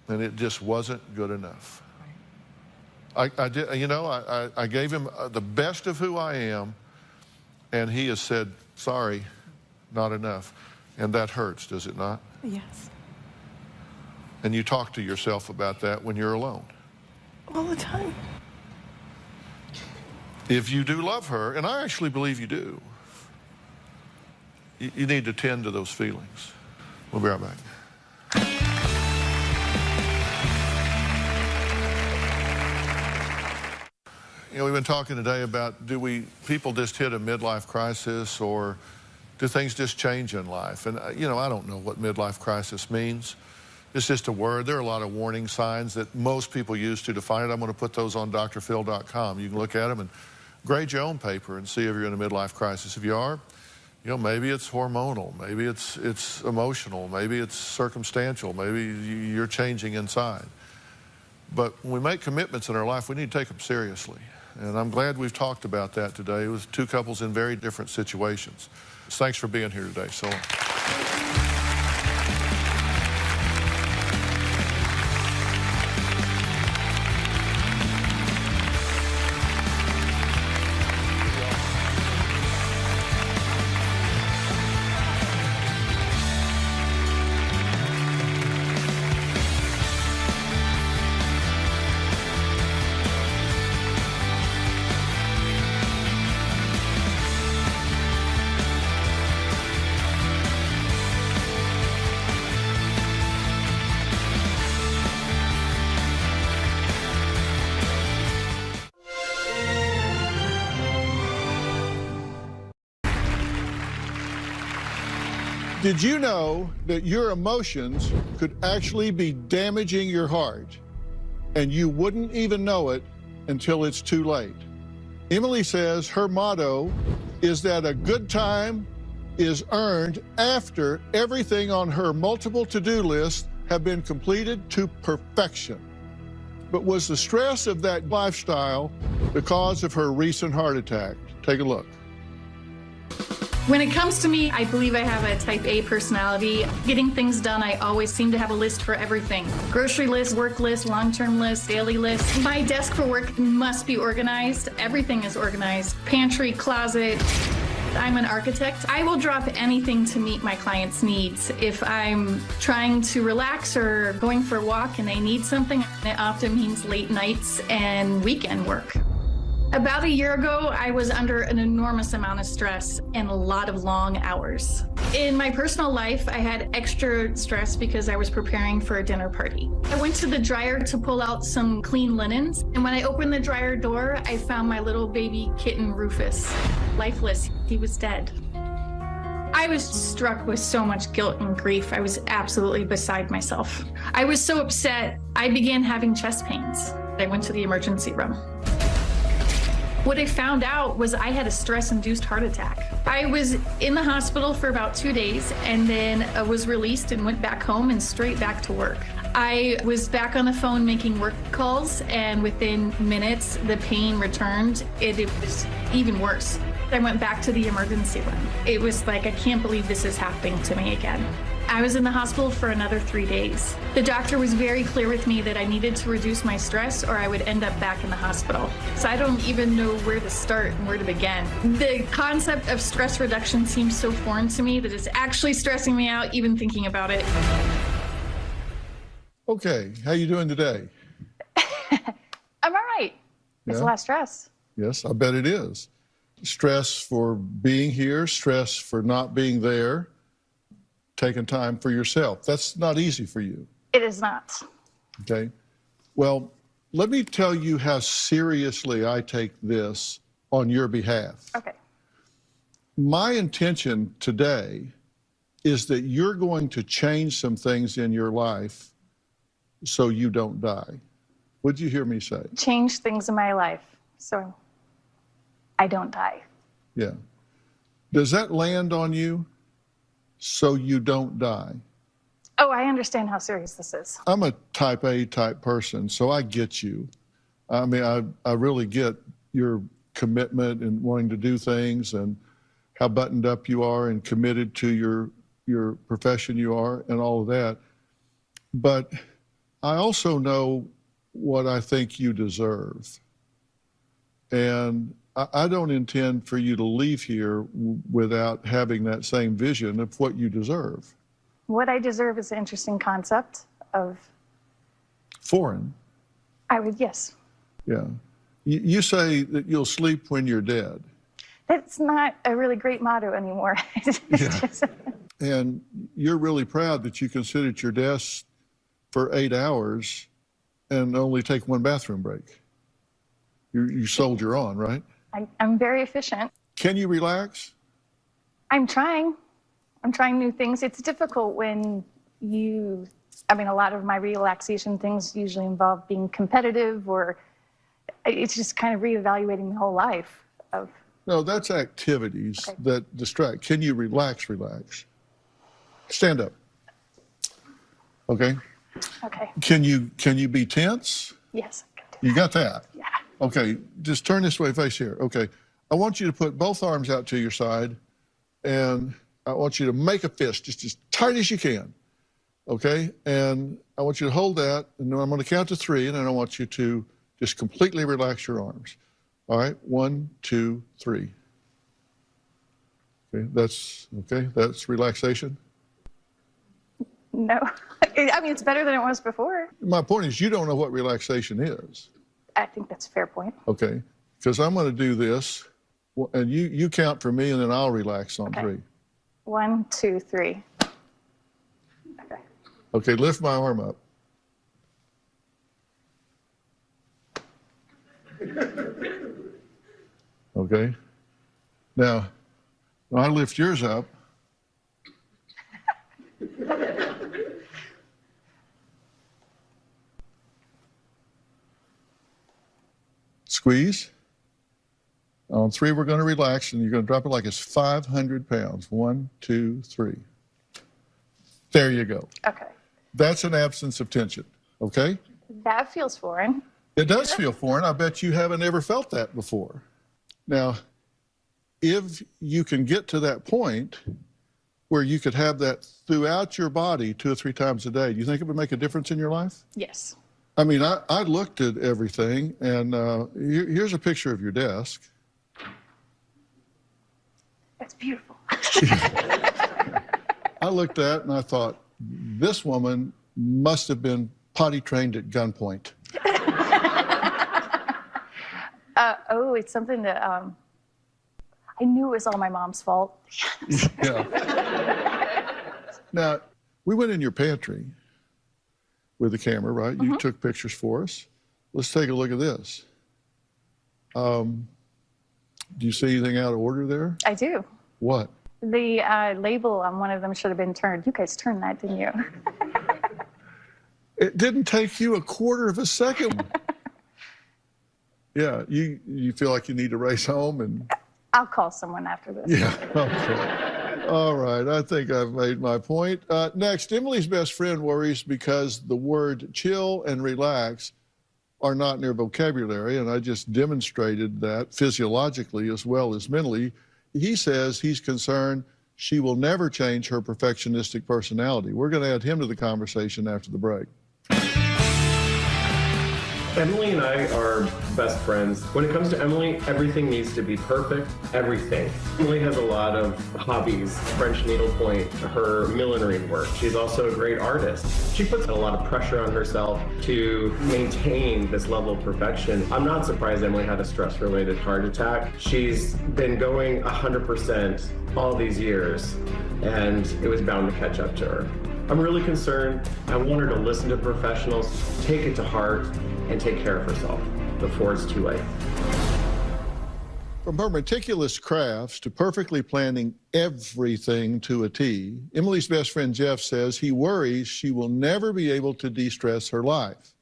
And it just wasn't good enough. I did, you know, I gave him the best of who I am, and he has said, sorry, not enough. And that hurts, does it not? Yes. And you talk to yourself about that when you're alone. All the time. If you do love her, and I actually believe you do, you need to tend to those feelings. We'll be right back. You know, we've been talking today about people just hit a midlife crisis, or do things just change in life? And, you know, I don't know what midlife crisis means. It's just a word. There are a lot of warning signs that most people use to define it. I'm going to put those on drphill.com. You can look at them and grade your own paper and see if you're in a midlife crisis. If you are, you know, maybe it's hormonal, maybe it's emotional, maybe it's circumstantial, maybe you're changing inside. But when we make commitments in our life, we need to take them seriously. And I'm glad we've talked about that today. It was two couples in very different situations. Thanks for being here today. So. Did you know that your emotions could actually be damaging your heart, and you wouldn't even know it until it's too late? Emily says her motto is that a good time is earned after everything on her multiple to-do list have been completed to perfection. But was the stress of that lifestyle the cause of her recent heart attack? Take a look. When it comes to me, I believe I have a type A personality. Getting things done, I always seem to have a list for everything. Grocery list, work list, long-term list, daily list. My desk for work must be organized. Everything is organized. Pantry, closet. I'm an architect. I will drop anything to meet my clients' needs. If I'm trying to relax or going for a walk and they need something, it often means late nights and weekend work. About a year ago, I was under an enormous amount of stress and a lot of long hours. In my personal life, I had extra stress because I was preparing for a dinner party. I went to the dryer to pull out some clean linens, and when I opened the dryer door, I found my little baby kitten, Rufus, lifeless. He was dead. I was struck with so much guilt and grief. I was absolutely beside myself. I was so upset, I began having chest pains. I went to the emergency room. What I found out was I had a stress-induced heart attack. I was in the hospital for about 2 days and then was released and went back home and straight back to work. I was back on the phone making work calls, and within minutes, the pain returned. It was even worse. I went back to the emergency room. It was like, I can't believe this is happening to me again. I was in the hospital for another 3 days. The doctor was very clear with me that I needed to reduce my stress or I would end up back in the hospital. So I don't even know where to start and where to begin. The concept of stress reduction seems so foreign to me that it's actually stressing me out even thinking about it. Okay, how you doing today? I'm all right. It's a lot of stress. Yes, I bet it is. Stress for being here, stress for not being there. taking time for yourself. That's not easy for you. It is not. Okay. Well, let me tell you how seriously I take this on your behalf. Okay. My intention today is that you're going to change some things in your life so you don't die. What'd you hear me say? Change things in my life so I don't die. Yeah. Does that land on you? So you don't die? Oh, I understand how serious this is. I'm a type A type person, so I get you. I mean, I really get your commitment and wanting to do things and how buttoned up you are and committed to your profession you are and all of that. But I also know what I think you deserve. And I don't intend for you to leave here without having that same vision of what you deserve. What I deserve is an interesting concept of... Foreign. I would, yes. Yeah. You say that you'll sleep when you're dead. That's not a really great motto anymore. And you're really proud that you can sit at your desk for 8 hours and only take one bathroom break. You soldier on, right? I'm very efficient. Can you relax? I'm trying. I'm trying new things. It's difficult when I mean, a lot of my relaxation things usually involve being competitive, or it's just kind of reevaluating the whole life of... No, that's activities that distract. Can you relax? Stand up. Okay? Okay. Can you be tense? Yes. You got that? Yeah. Okay, just turn this way, face here. Okay, I want you to put both arms out to your side, and I want you to make a fist just as tight as you can. Okay, and I want you to hold that, and then I'm going to count to 3, and then I want you to just completely relax your arms. All right, 1, 2, 3. Okay, that's relaxation. No, I mean, it's better than it was before. My point is, you don't know what relaxation is. I think that's a fair point. Okay, because I'm going to do this, and you count for me, and then I'll relax on 3. 1, 2, 3. Okay. Okay, lift my arm up. Okay. Now, when I lift yours up, squeeze. On 3, we're going to relax, and you're going to drop it like it's 500 pounds. 1, 2, 3. There you go. Okay. That's an absence of tension, okay? That feels foreign. It does feel foreign. I bet you haven't ever felt that before. Now, if you can get to that point where you could have that throughout your body 2 or 3 times a day, do you think it would make a difference in your life? Yes. I mean, I looked at everything, and here's a picture of your desk. That's beautiful. I looked at it and I thought, this woman must have been potty trained at gunpoint. Oh, it's something that I knew it was all my mom's fault. Yeah. Now, we went in your pantry with the camera, right? You took pictures for us. Let's take a look at this. Do you see anything out of order there? I do. What? The label on one of them should have been turned. You guys turned that, didn't you? It didn't take you a quarter of a second. Yeah, you feel like you need to race home and... I'll call someone after this. Yeah, okay. All right, I think I've made my point. Next, Emily's best friend worries because the word chill and relax are not in their vocabulary, and I just demonstrated that physiologically as well as mentally. He says he's concerned she will never change her perfectionistic personality. We're going to add him to the conversation after the break. Emily and I are best friends. When it comes to Emily, everything needs to be perfect, everything. Emily has a lot of hobbies, French needlepoint, her millinery work. She's also a great artist. She puts a lot of pressure on herself to maintain this level of perfection. I'm not surprised Emily had a stress-related heart attack. She's been going 100% all these years, and it was bound to catch up to her. I'm really concerned. I want her to listen to professionals, take it to heart, and take care of herself before it's too late. From her meticulous crafts to perfectly planning everything to a T, Emily's best friend Jeff says he worries she will never be able to de-stress her life.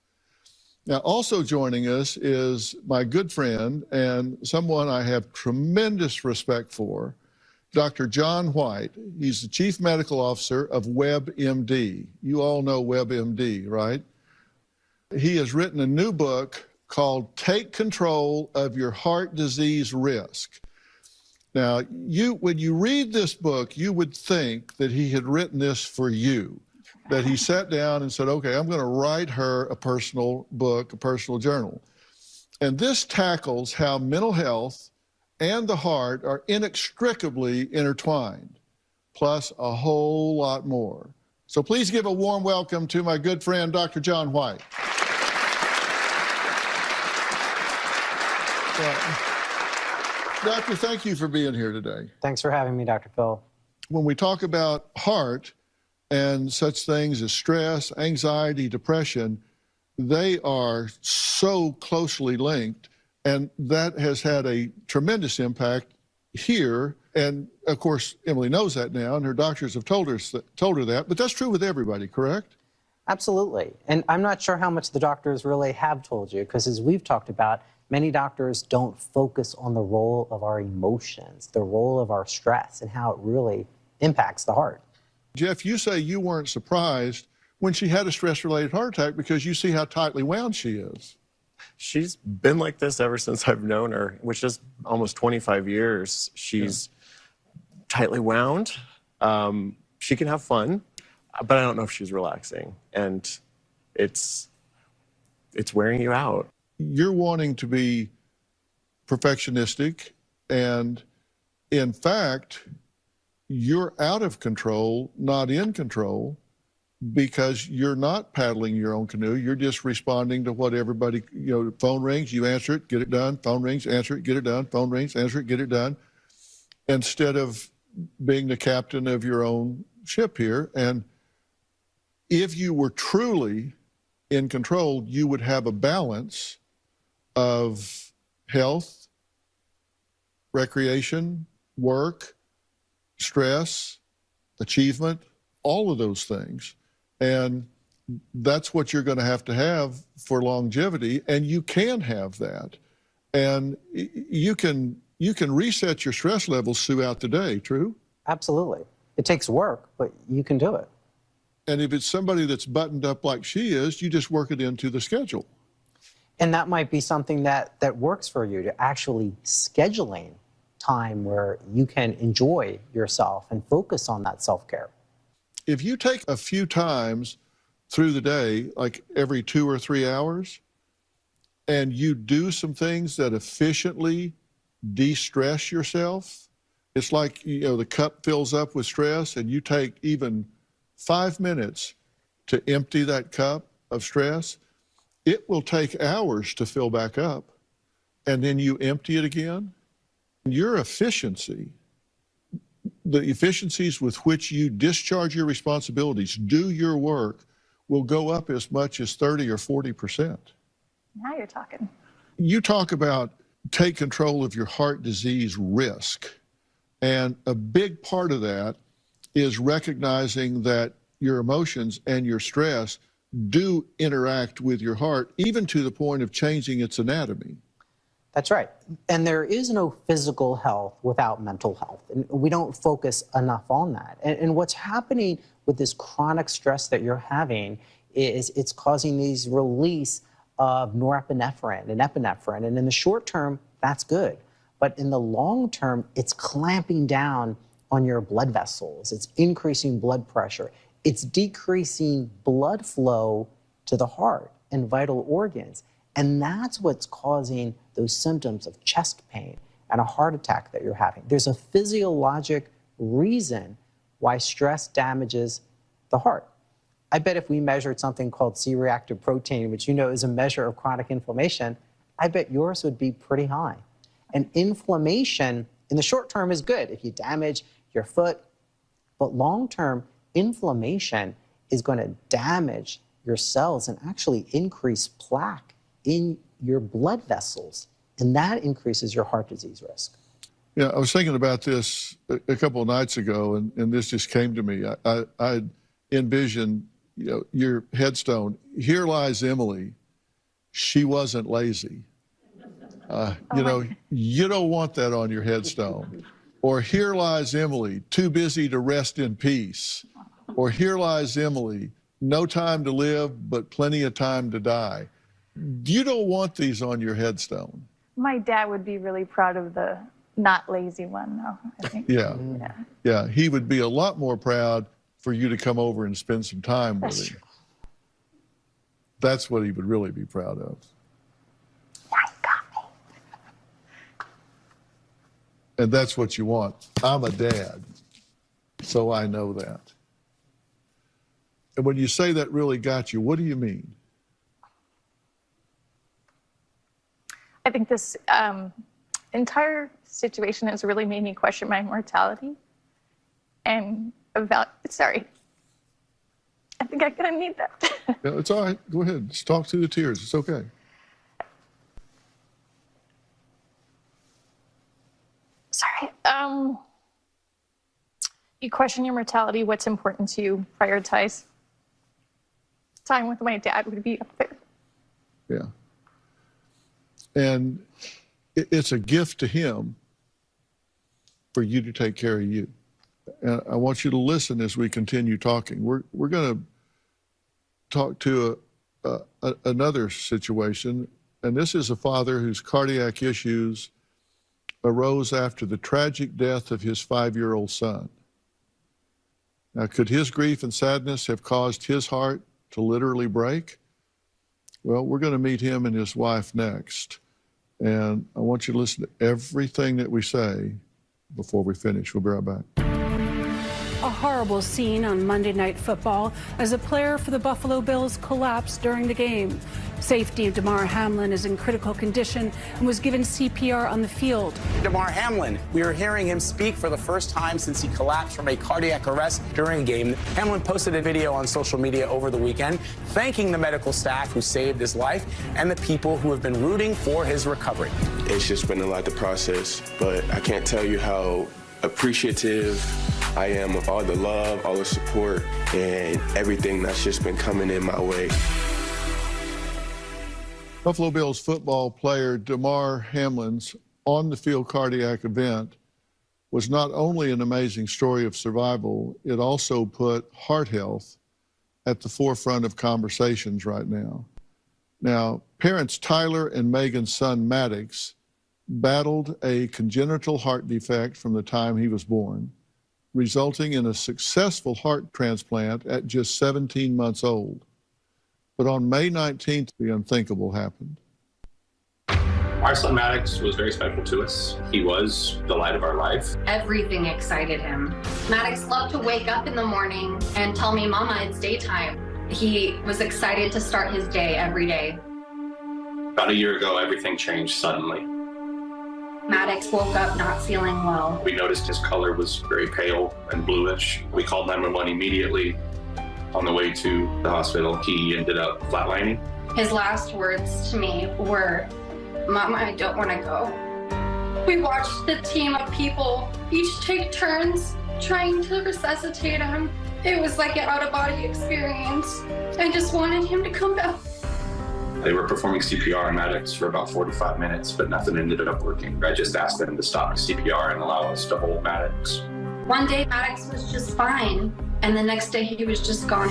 Now, also joining us is my good friend and someone I have tremendous respect for, Dr. John White. He's the Chief Medical Officer of WebMD. You all know WebMD, right? He has written a new book called Take Control of Your Heart Disease Risk. Now, when you read this book, you would think that he had written this for you, that he sat down and said, okay, I'm going to write her a personal book, a personal journal. And this tackles how mental health and the heart are inextricably intertwined, plus a whole lot more. So please give a warm welcome to my good friend, Dr. John White. Doctor, thank you for being here today. Thanks for having me, Dr. Phill. When we talk about heart and such things as stress, anxiety, depression, they are so closely linked, and that has had a tremendous impact here. And of course, Emily knows that now, and her doctors have told her that, but that's true with everybody, correct? Absolutely. And I'm not sure how much the doctors really have told you, because as we've talked about, many doctors don't focus on the role of our emotions, the role of our stress, and how it really impacts the heart. Jeff, you say you weren't surprised when she had a stress-related heart attack because you see how tightly wound she is. She's been like this ever since I've known her, which is almost 25 years. She's tightly wound. She can have fun, but I don't know if she's relaxing. And it's wearing you out. You're wanting to be perfectionistic, and in fact, you're out of control, not in control, because you're not paddling your own canoe. You're just responding to what everybody, phone rings, you answer it, get it done, phone rings, answer it, get it done, phone rings, answer it, get it done, instead of being the captain of your own ship here. And if you were truly in control, you would have a balance of health, recreation, work, stress, achievement, all of those things. And that's what you're going to have for longevity, and you can have that. And you can reset your stress levels throughout the day, true? Absolutely. It takes work, but you can do it. And if it's somebody that's buttoned up like she is, you just work it into the schedule. And that might be something that works for you, to actually scheduling time where you can enjoy yourself and focus on that self-care. If you take a few times through the day, like every 2 or 3 hours, and you do some things that efficiently de-stress yourself, it's like, the cup fills up with stress, and you take even 5 minutes to empty that cup of stress. It will take hours to fill back up, and then you empty it again. Your efficiency, the efficiencies with which you discharge your responsibilities, do your work, will go up as much as 30 or 40%. Now you're talking. You talk about take control of your heart disease risk, and a big part of that is recognizing that your emotions and your stress do interact with your heart, even to the point of changing its anatomy. That's right. And there is no physical health without mental health. And we don't focus enough on that. And what's happening with this chronic stress that you're having is it's causing these release of norepinephrine and epinephrine. And in the short term, that's good. But in the long term, it's clamping down on your blood vessels. It's increasing blood pressure. It's decreasing blood flow to the heart and vital organs. And that's what's causing those symptoms of chest pain and a heart attack that you're having. There's a physiologic reason why stress damages the heart. I bet if we measured something called C-reactive protein, which you know is a measure of chronic inflammation, I bet yours would be pretty high. And inflammation in the short term is good if you damage your foot, but long term, inflammation is going to damage your cells and actually increase plaque in your blood vessels, and that increases your heart disease risk. Yeah, I was thinking about this a couple of nights ago, and this just came to me. I envisioned, your headstone. Here lies Emily. She wasn't lazy. You don't want that on your headstone. Or here lies Emily, too busy to rest in peace. Or here lies Emily, no time to live, but plenty of time to die. You don't want these on your headstone. My dad would be really proud of the not lazy one, though, I think. Yeah, he would be a lot more proud for you to come over and spend some time with him. That's what he would really be proud of. And that's what you want. I'm a dad, so I know that. And when you say that really got you, what do you mean? I think this entire situation has really made me question my mortality and sorry. I think I'm gonna need that. Yeah, it's all right. Go ahead. Just talk through the tears. It's okay. Sorry. You question your mortality. What's important to you? Prioritize. Time with my dad would be up there. Yeah. And it's a gift to him for you to take care of you. And I want you to listen as we continue talking. We're going to talk to another situation, and this is a father whose cardiac issues arose after the tragic death of his 5-year-old son. Now, could his grief and sadness have caused his heart to literally break? Well, we're going to meet him and his wife next. And I want you to listen to everything that we say before we finish. We'll be right back. A horrible scene on Monday Night Football as a player for the Buffalo Bills collapsed during the game. Safety of Damar Hamlin is in critical condition and was given CPR on the field. Damar Hamlin, we are hearing him speak for the first time since he collapsed from a cardiac arrest during a game. Hamlin posted a video on social media over the weekend thanking the medical staff who saved his life and the people who have been rooting for his recovery. It's just been a lot to process, but I can't tell you how appreciative I am of all the love, all the support, and everything that's just been coming in my way. Buffalo Bills football player Damar Hamlin's on-the-field cardiac event was not only an amazing story of survival, it also put heart health at the forefront of conversations right now. Now, parents Tyler and Megan's son Maddox battled a congenital heart defect from the time he was born, resulting in a successful heart transplant at just 17 months old. But on May 19th, the unthinkable happened. Our son Maddox was very special to us. He was the light of our life. Everything excited him. Maddox loved to wake up in the morning and tell me, "Mama, it's daytime." He was excited to start his day every day. About a year ago, everything changed suddenly. Maddox woke up not feeling well. We noticed his color was very pale and bluish. We called 911 immediately. On the way to the hospital, he ended up flatlining. His last words to me were, "Mama, I don't want to go." We watched the team of people each take turns trying to resuscitate him. It was like an out-of-body experience. I just wanted him to come back. They were performing CPR on Maddox for about 45 minutes, but nothing ended up working. I just asked them to stop the CPR and allow us to hold Maddox. One day, Maddox was just fine, and the next day he was just gone.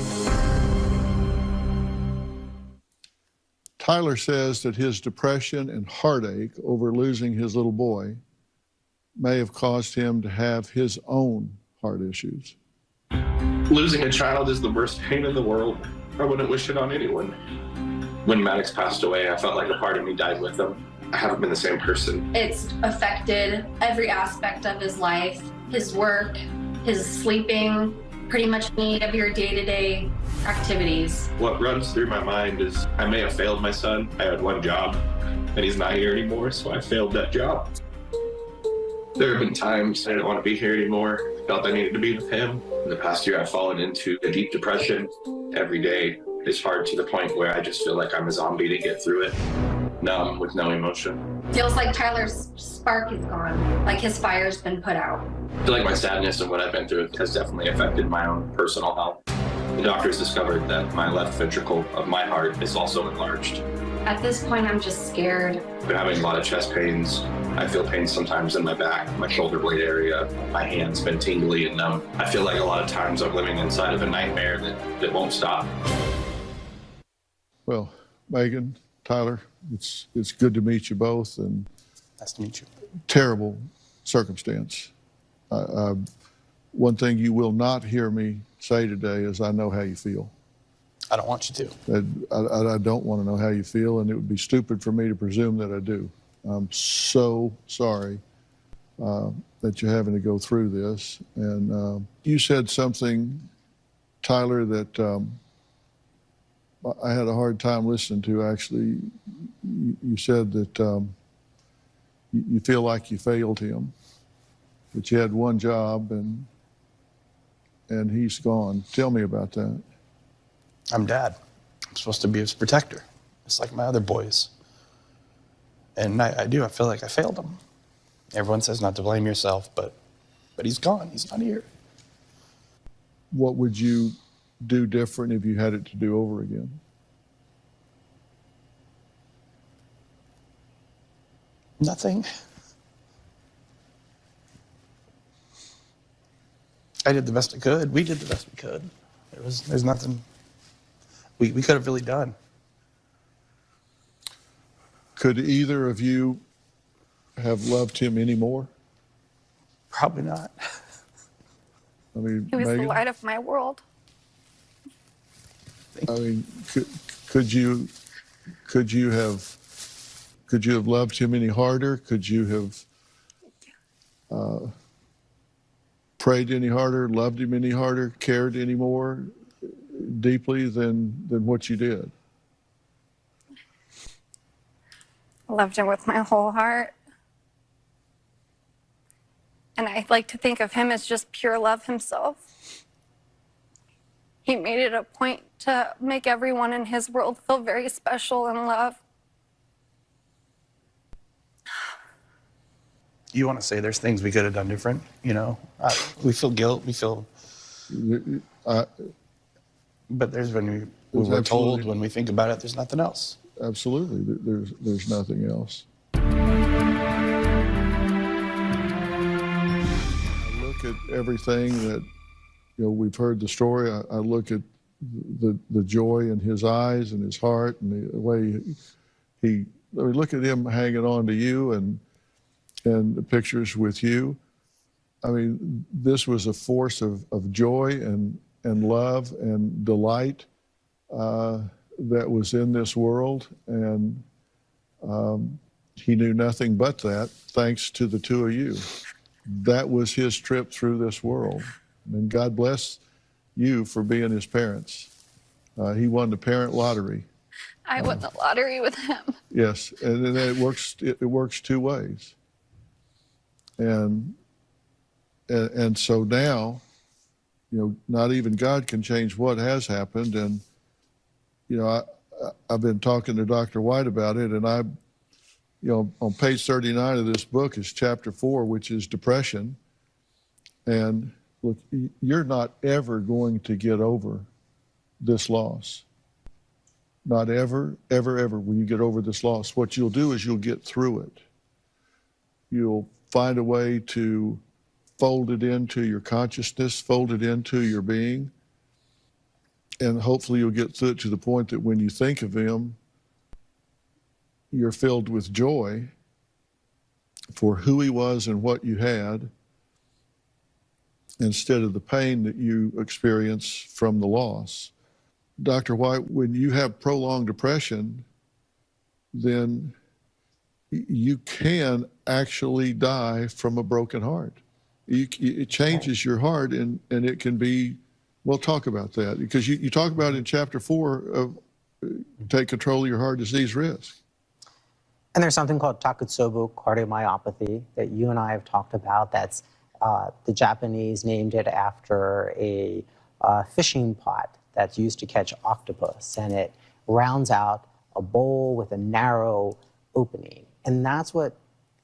Tyler says that his depression and heartache over losing his little boy may have caused him to have his own heart issues. Losing a child is the worst pain in the world. I wouldn't wish it on anyone. When Maddox passed away, I felt like a part of me died with him. I haven't been the same person. It's affected every aspect of his life, his work, his sleeping, pretty much any of your day-to-day activities. What runs through my mind is I may have failed my son. I had one job and he's not here anymore, so I failed that job. There have been times I didn't want to be here anymore. I felt I needed to be with him. In the past year, I've fallen into a deep depression. Every day is hard to the point where I just feel like I'm a zombie to get through it, numb with no emotion. Feels like Tyler's spark is gone, like his fire's been put out. I feel like my sadness and what I've been through has definitely affected my own personal health. The doctors discovered that my left ventricle of my heart is also enlarged. At this point, I'm just scared. I've been having a lot of chest pains. I feel pain sometimes in my back, my shoulder blade area. My hand's been tingly and numb. I feel like a lot of times I'm living inside of a nightmare that won't stop. Well, Megan, Tyler, it's good to meet you both, and nice to meet you. Terrible circumstance. One thing you will not hear me say today is I know how you feel. I don't want you to. I don't want to know how you feel, and it would be stupid for me to presume that I do. I'm so sorry that you're having to go through this. And you said something, Tyler, that I had a hard time listening to, actually. You said that you feel like you failed him, that you had one job and he's gone. Tell me about that. I'm dad. I'm supposed to be his protector. It's like my other boys. And I feel like I failed him. Everyone says not to blame yourself, but he's gone. He's not here. What would you do different if you had it to do over again? Nothing. I did the best I could. We did the best we could. There's nothing we could have really done. Could either of you have loved him any more? Probably not. I mean, He was Megan, the light of my world. I mean, could you have loved him any harder? Could you have prayed any harder, loved him any harder, cared any more deeply than what you did? I loved him with my whole heart. And I like to think of him as just pure love himself. He made it a point to make everyone in his world feel very special and loved. You want to say there's things we could have done different, you know? We feel guilt, we feel... but there's when we were told, when we think about it, there's nothing else. Absolutely, there's nothing else. I look at everything that, you know, we've heard the story. I look at the joy in his eyes and his heart and the way I mean, look at him hanging on to you and the pictures with you. I mean, this was a force of joy and love and delight that was in this world, and he knew nothing but that, thanks to the two of you. That was his trip through this world, and God bless you for being his parents. He won the parent lottery. I won the lottery with him. Yes, and then it works two ways. And so now, you know, not even God can change what has happened. And, you know, I've been talking to Dr. White about it, and you know, on page 39 of this book is chapter 4, which is depression. And look, you're not ever going to get over this loss. Not ever, ever, ever will you get over this loss. What you'll do is you'll get through it. You'll find a way to fold it into your consciousness, fold it into your being, and hopefully you'll get through it to the point that when you think of him, you're filled with joy for who he was and what you had, instead of the pain that you experience from the loss. Dr. White, when you have prolonged depression, then you can actually die from a broken heart. It changes your heart, and it can be, we'll talk about that, because you talk about in chapter 4 of take control of your heart disease risk. And there's something called Takotsubo cardiomyopathy that you and I have talked about. That's the Japanese named it after a fishing pot that's used to catch octopus, and it rounds out a bowl with a narrow opening. And that's what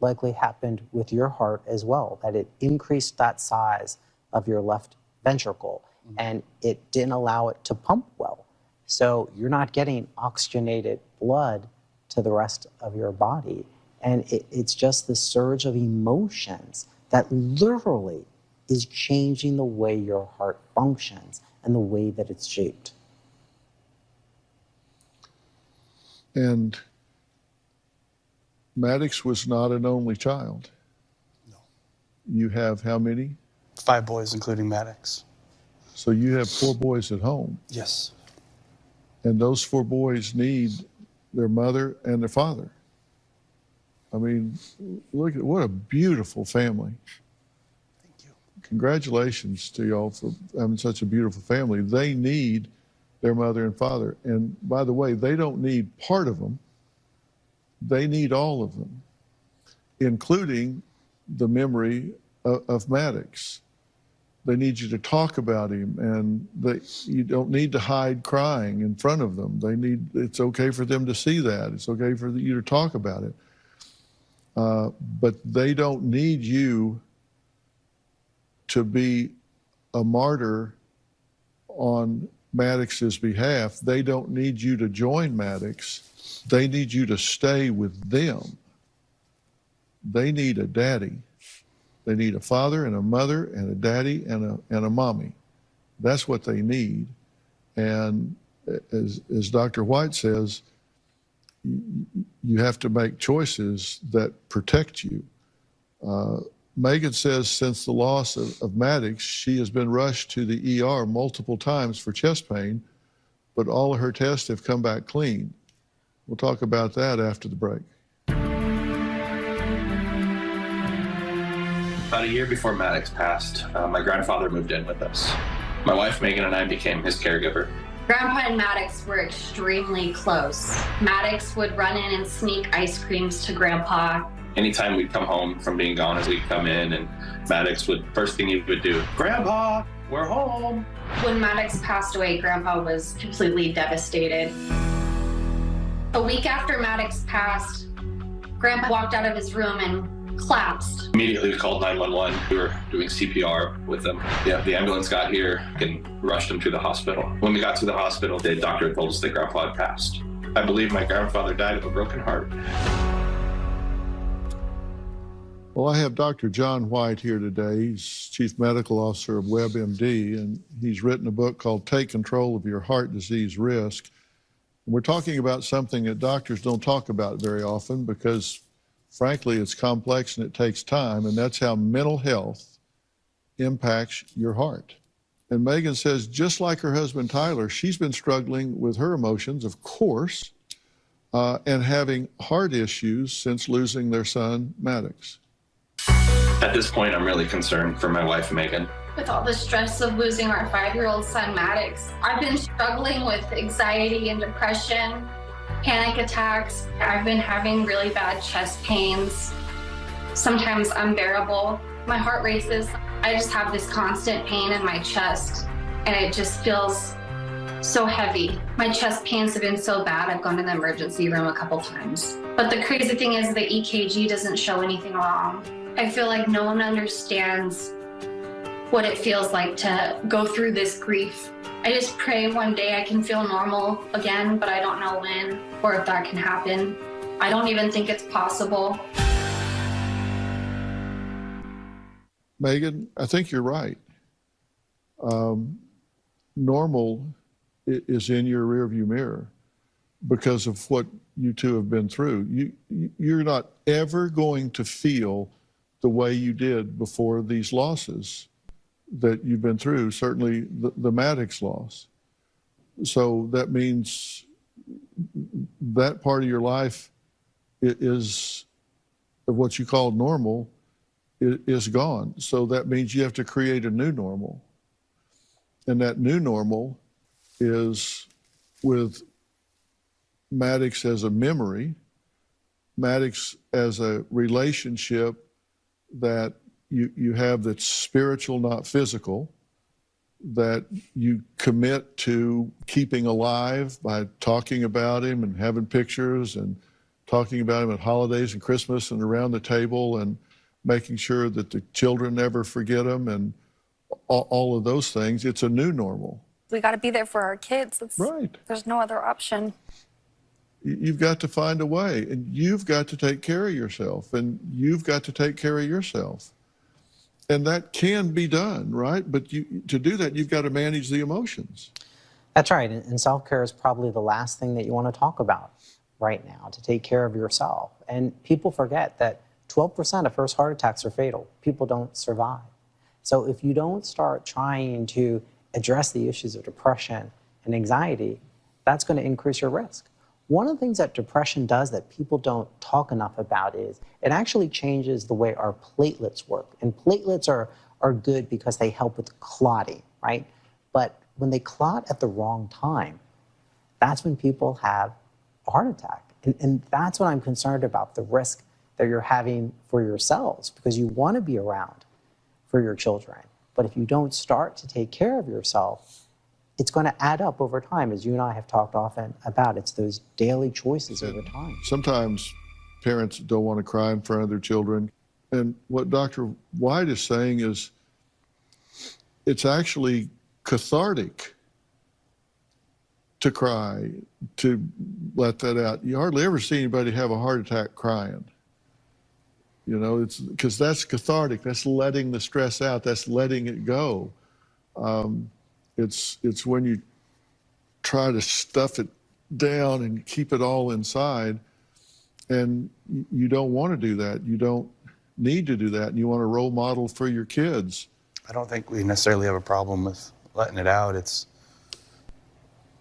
likely happened with your heart as well, that it increased that size of your left ventricle, and it didn't allow it to pump well. So you're not getting oxygenated blood to the rest of your body. And it's just the surge of emotions that literally is changing the way your heart functions and the way that it's shaped. And Maddox was not an only child. No. You have how many? 5 boys, including Maddox. So you have 4 boys at home. Yes. And those 4 boys need their mother and their father. I mean, look at what a beautiful family. Thank you. Congratulations to y'all for having such a beautiful family. They need their mother and father. And by the way, they don't need part of them. They need all of them, including the memory of Maddox. They need you to talk about him, and you don't need to hide crying in front of them. It's okay for them to see that. It's okay for you to talk about it. But they don't need you to be a martyr on Maddox's behalf. They don't need you to join Maddox. They need you to stay with them. They need a daddy. They need a father and a mother and a daddy and a mommy. That's what they need. And as Dr. White says, you have to make choices that protect you. Megan says since the loss of Maddox, she has been rushed to the ER multiple times for chest pain, but all of her tests have come back clean. We'll talk about that after the break. About a year before Maddox passed, my grandfather moved in with us. My wife, Megan, and I became his caregiver. Grandpa and Maddox were extremely close. Maddox would run in and sneak ice creams to Grandpa. Anytime we'd come home from being gone, as we'd come in, and Maddox first thing he would do, "Grandpa, we're home." When Maddox passed away, Grandpa was completely devastated. A week after Maddox passed, Grandpa walked out of his room and collapsed. Immediately we called 911. We were doing CPR with him. Yeah, the ambulance got here and rushed him to the hospital. When we got to the hospital, the doctor told us that Grandpa had passed. I believe my grandfather died of a broken heart. Well, I have Dr. John White here today. He's Chief Medical Officer of WebMD, and he's written a book called Take Control of Your Heart Disease Risk. And we're talking about something that doctors don't talk about very often because, frankly, it's complex and it takes time, and that's how mental health impacts your heart. And Megan says, just like her husband Tyler, she's been struggling with her emotions, of course, and having heart issues since losing their son, Maddox. At this point, I'm really concerned for my wife, Megan. With all the stress of losing our 5-year-old son, Maddox, I've been struggling with anxiety and depression, panic attacks. I've been having really bad chest pains, sometimes unbearable. My heart races. I just have this constant pain in my chest, and it just feels so heavy. My chest pains have been so bad, I've gone to the emergency room a couple times. But the crazy thing is the EKG doesn't show anything wrong. I feel like no one understands what it feels like to go through this grief. I just pray one day I can feel normal again, but I don't know when or if that can happen. I don't even think it's possible. Megan, I think you're right. Normal is in your rearview mirror because of what you two have been through. You're not ever going to feel the way you did before these losses that you've been through, certainly the Maddox loss. So that means that part of your life is of what you call normal is gone. So that means you have to create a new normal. And that new normal is with Maddox as a memory, Maddox as a relationship that you have that's spiritual, not physical, that you commit to keeping alive by talking about him and having pictures and talking about him at holidays and Christmas and around the table and making sure that the children never forget him and all of those things. It's a new normal. We got to be there for our kids. Right. There's no other option. You've got to find a way, and you've got to take care of yourself, and you've got to take care of yourself. And that can be done, right? But to do that, you've got to manage the emotions. That's right. And self-care is probably the last thing that you want to talk about right now, to take care of yourself. And people forget that 12% of first heart attacks are fatal. People don't survive. So if you don't start trying to address the issues of depression and anxiety, that's going to increase your risk. One of the things that depression does that people don't talk enough about is it actually changes the way our platelets work. And platelets are good because they help with clotting, right? But when they clot at the wrong time, that's when people have a heart attack. And that's what I'm concerned about, the risk that you're having for yourselves, because you want to be around for your children. But if you don't start to take care of yourself, it's going to add up over time, as you and I have talked often about. It's those daily choices over time. Sometimes parents don't want to cry in front of their children. And what Dr. White is saying is it's actually cathartic to cry, to let that out. You hardly ever see anybody have a heart attack crying. You know, it's because that's cathartic. That's letting the stress out. That's letting it go. It's when you try to stuff it down and keep it all inside, and you don't want to do that. You don't need to do that, and you want a role model for your kids. I don't think we necessarily have a problem with letting it out. It's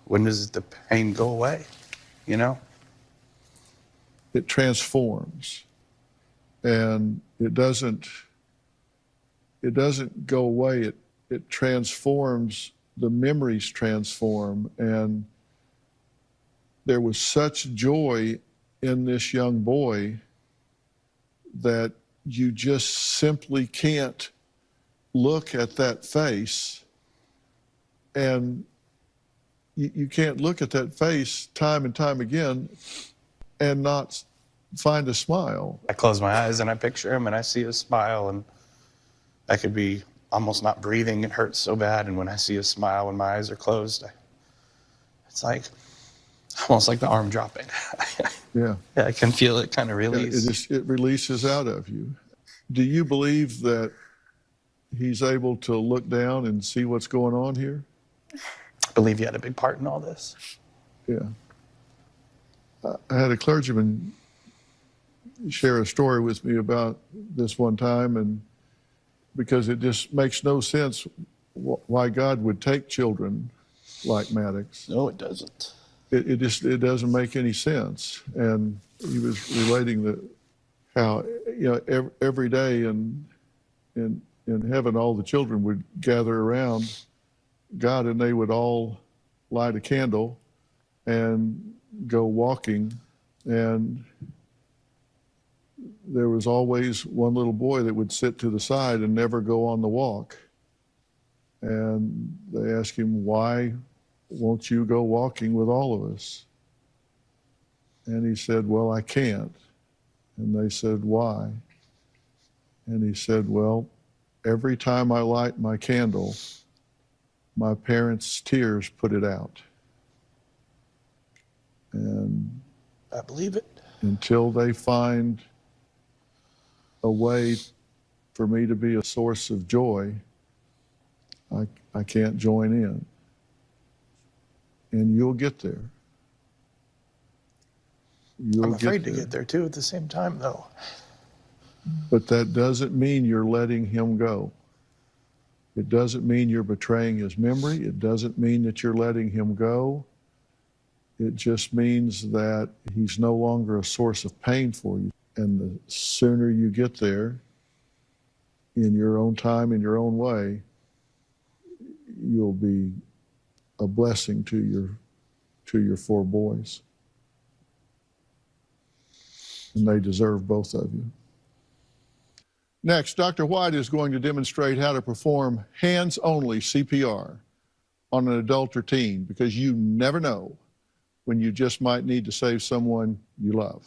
when does the pain go away, you know? It transforms, and it doesn't go away. It transforms. The memories transform, and there was such joy in this young boy that you just simply can't look at that face, and you can't look at that face time and time again and not find a smile. I close my eyes and I picture him and I see a smile, and I could be almost not breathing. It hurts so bad. And when I see a smile, when my eyes are closed, it's like almost like the arm dropping. Yeah. Yeah, I can feel it kind of release. Yeah, it releases out of you. Do you believe that he's able to look down and see what's going on here? I believe he had a big part in all this. Yeah. I had a clergyman share a story with me about this one time, and because it just makes no sense why God would take children like Maddox. No, it doesn't. It doesn't make any sense. And he was relating how every day in heaven all the children would gather around God, and they would all light a candle and go walking, and there was always one little boy that would sit to the side and never go on the walk. And they asked him, "Why won't you go walking with all of us?" And he said, "Well, I can't." And they said, "Why?" And he said, "Well, every time I light my candle, my parents' tears put it out. And I believe it. Until they find a way for me to be a source of joy, I can't join in." And you'll get there. I'm afraid to get there too at the same time, though. But that doesn't mean you're letting him go. It doesn't mean you're betraying his memory. It doesn't mean that you're letting him go. It just means that he's no longer a source of pain for you. And the sooner you get there, in your own time, in your own way, you'll be a blessing to your 4 boys. And they deserve both of you. Next, Dr. White is going to demonstrate how to perform hands-only CPR on an adult or teen, because you never know when you just might need to save someone you love.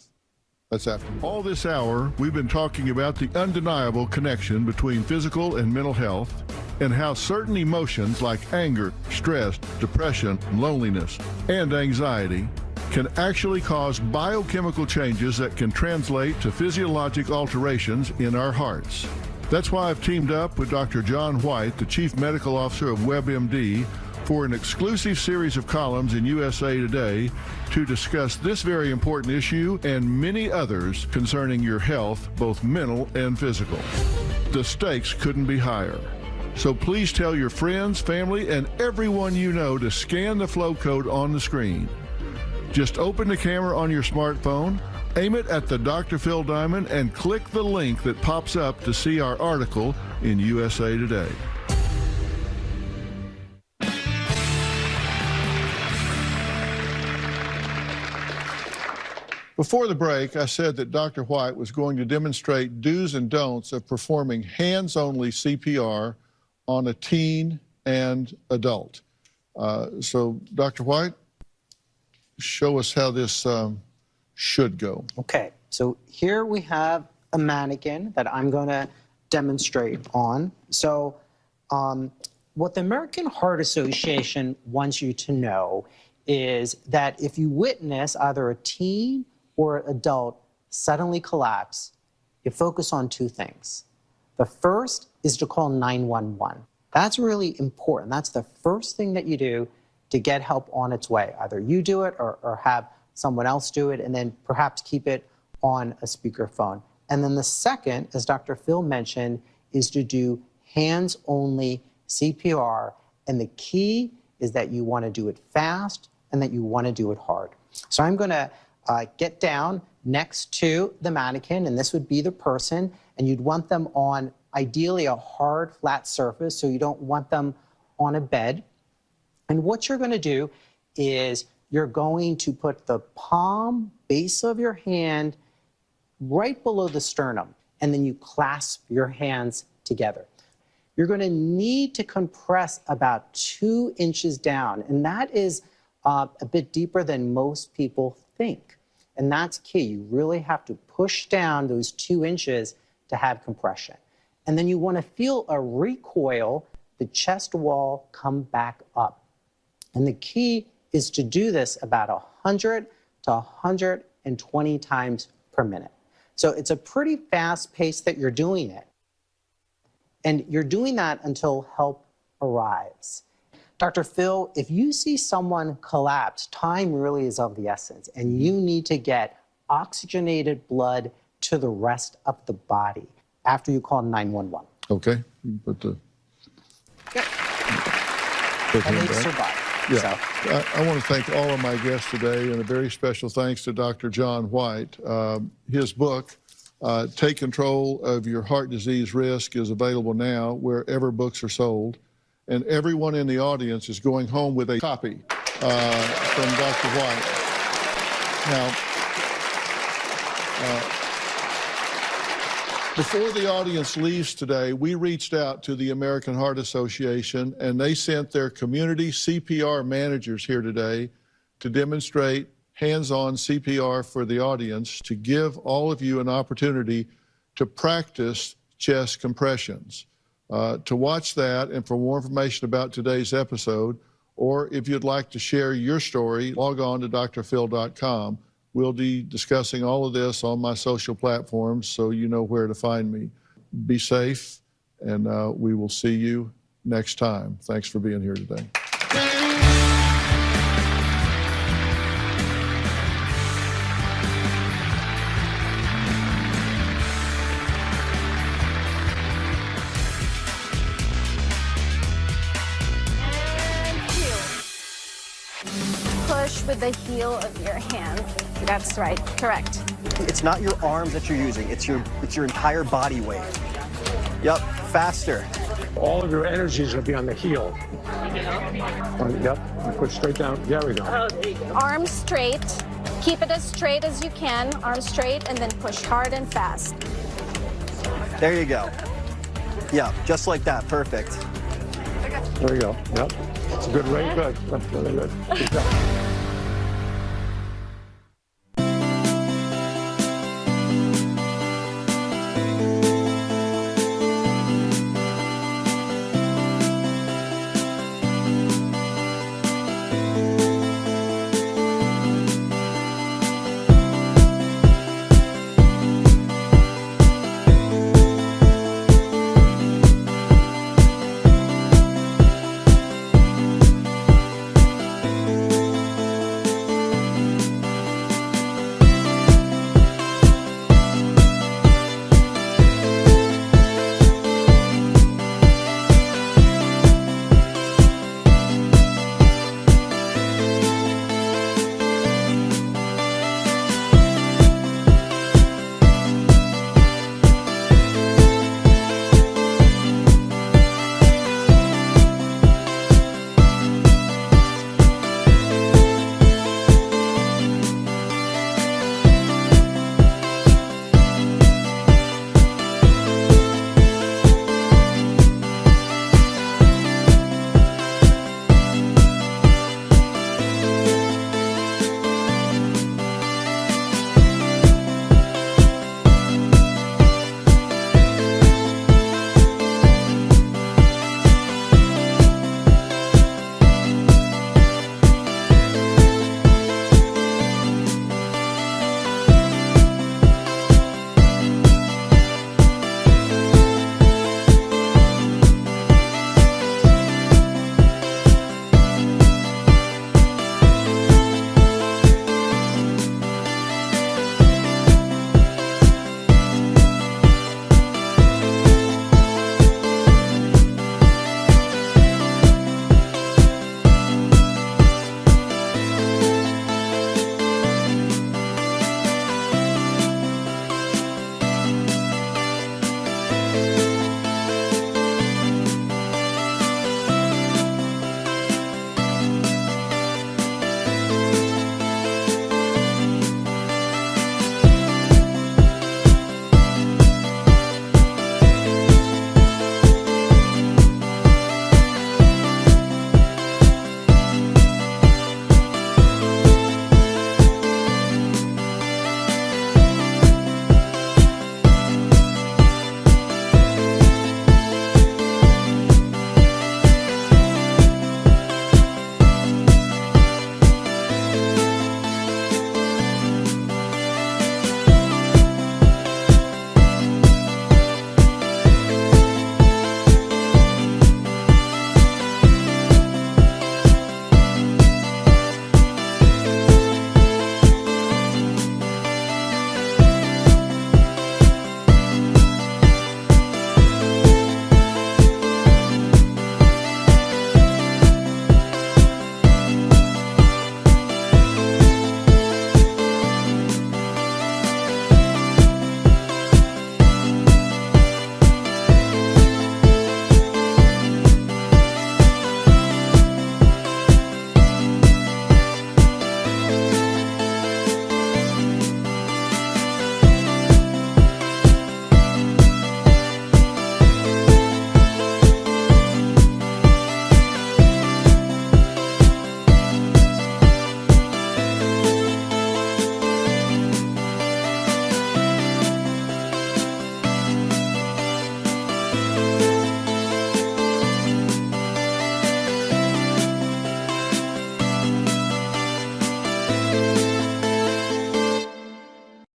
That's after. All this hour, we've been talking about the undeniable connection between physical and mental health, and how certain emotions like anger, stress, depression, loneliness, and anxiety can actually cause biochemical changes that can translate to physiologic alterations in our hearts. That's why I've teamed up with Dr. John White, the Chief Medical Officer of WebMD, for an exclusive series of columns in USA Today to discuss this very important issue and many others concerning your health, both mental and physical. The stakes couldn't be higher. So please tell your friends, family, and everyone you know to scan the flow code on the screen. Just open the camera on your smartphone, aim it at the Dr. Phill diamond, and click the link that pops up to see our article in USA Today. Before the break, I said that Dr. White was going to demonstrate do's and don'ts of performing hands-only CPR on a teen and adult. So, Dr. White, show us how this should go. Okay, so here we have a mannequin that I'm going to demonstrate on. So what the American Heart Association wants you to know is that if you witness either a teen or adult suddenly collapse, you focus on 2 things. The first is to call 911. That's really important. That's the first thing that you do to get help on its way. Either you do it or have someone else do it, and then perhaps keep it on a speakerphone. And then the second, as Dr. Phill mentioned, is to do hands-only CPR. And the key is that you want to do it fast and that you want to do it hard. So I'm going to get down next to the mannequin, and this would be the person, and you'd want them on ideally a hard, flat surface, so you don't want them on a bed. And what you're going to do is you're going to put the palm base of your hand right below the sternum, and then you clasp your hands together. You're going to need to compress about 2 inches down, and that is a bit deeper than most people think. And that's key. You really have to push down those 2 inches to have compression. And then you want to feel a recoil, the chest wall come back up. And the key is to do this about 100 to 120 times per minute. So it's a pretty fast pace that you're doing it. And you're doing that until help arrives. Dr. Phill, if you see someone collapse, time really is of the essence, and you need to get oxygenated blood to the rest of the body after you call 911. Okay, you put the... And they survive. Yeah, So. I want to thank all of my guests today, and a very special thanks to Dr. John White. His book, Take Control of Your Heart Disease Risk, is available now wherever books are sold. And everyone in the audience is going home with a copy from Dr. White. Now, before the audience leaves today, we reached out to the American Heart Association, and they sent their community CPR managers here today to demonstrate hands-on CPR for the audience, to give all of you an opportunity to practice chest compressions. To watch that and for more information about today's episode, or if you'd like to share your story, log on to drphill.com. We'll be discussing all of this on my social platforms, so you know where to find me. Be safe, and we will see you next time. Thanks for being here today. with the heel of your hand. That's right, correct. It's not your arms that you're using, it's your entire body weight. Yep, faster. All of your energy is going to be on the heel. Yep, put straight down. There we go. Oh, there you go. Arms straight. Keep it as straight as you can. Arms straight, and then push hard and fast. There you go. Yeah, just like that. Perfect. There we go. Yep. It's a good rate. Good. That's really good. Good job.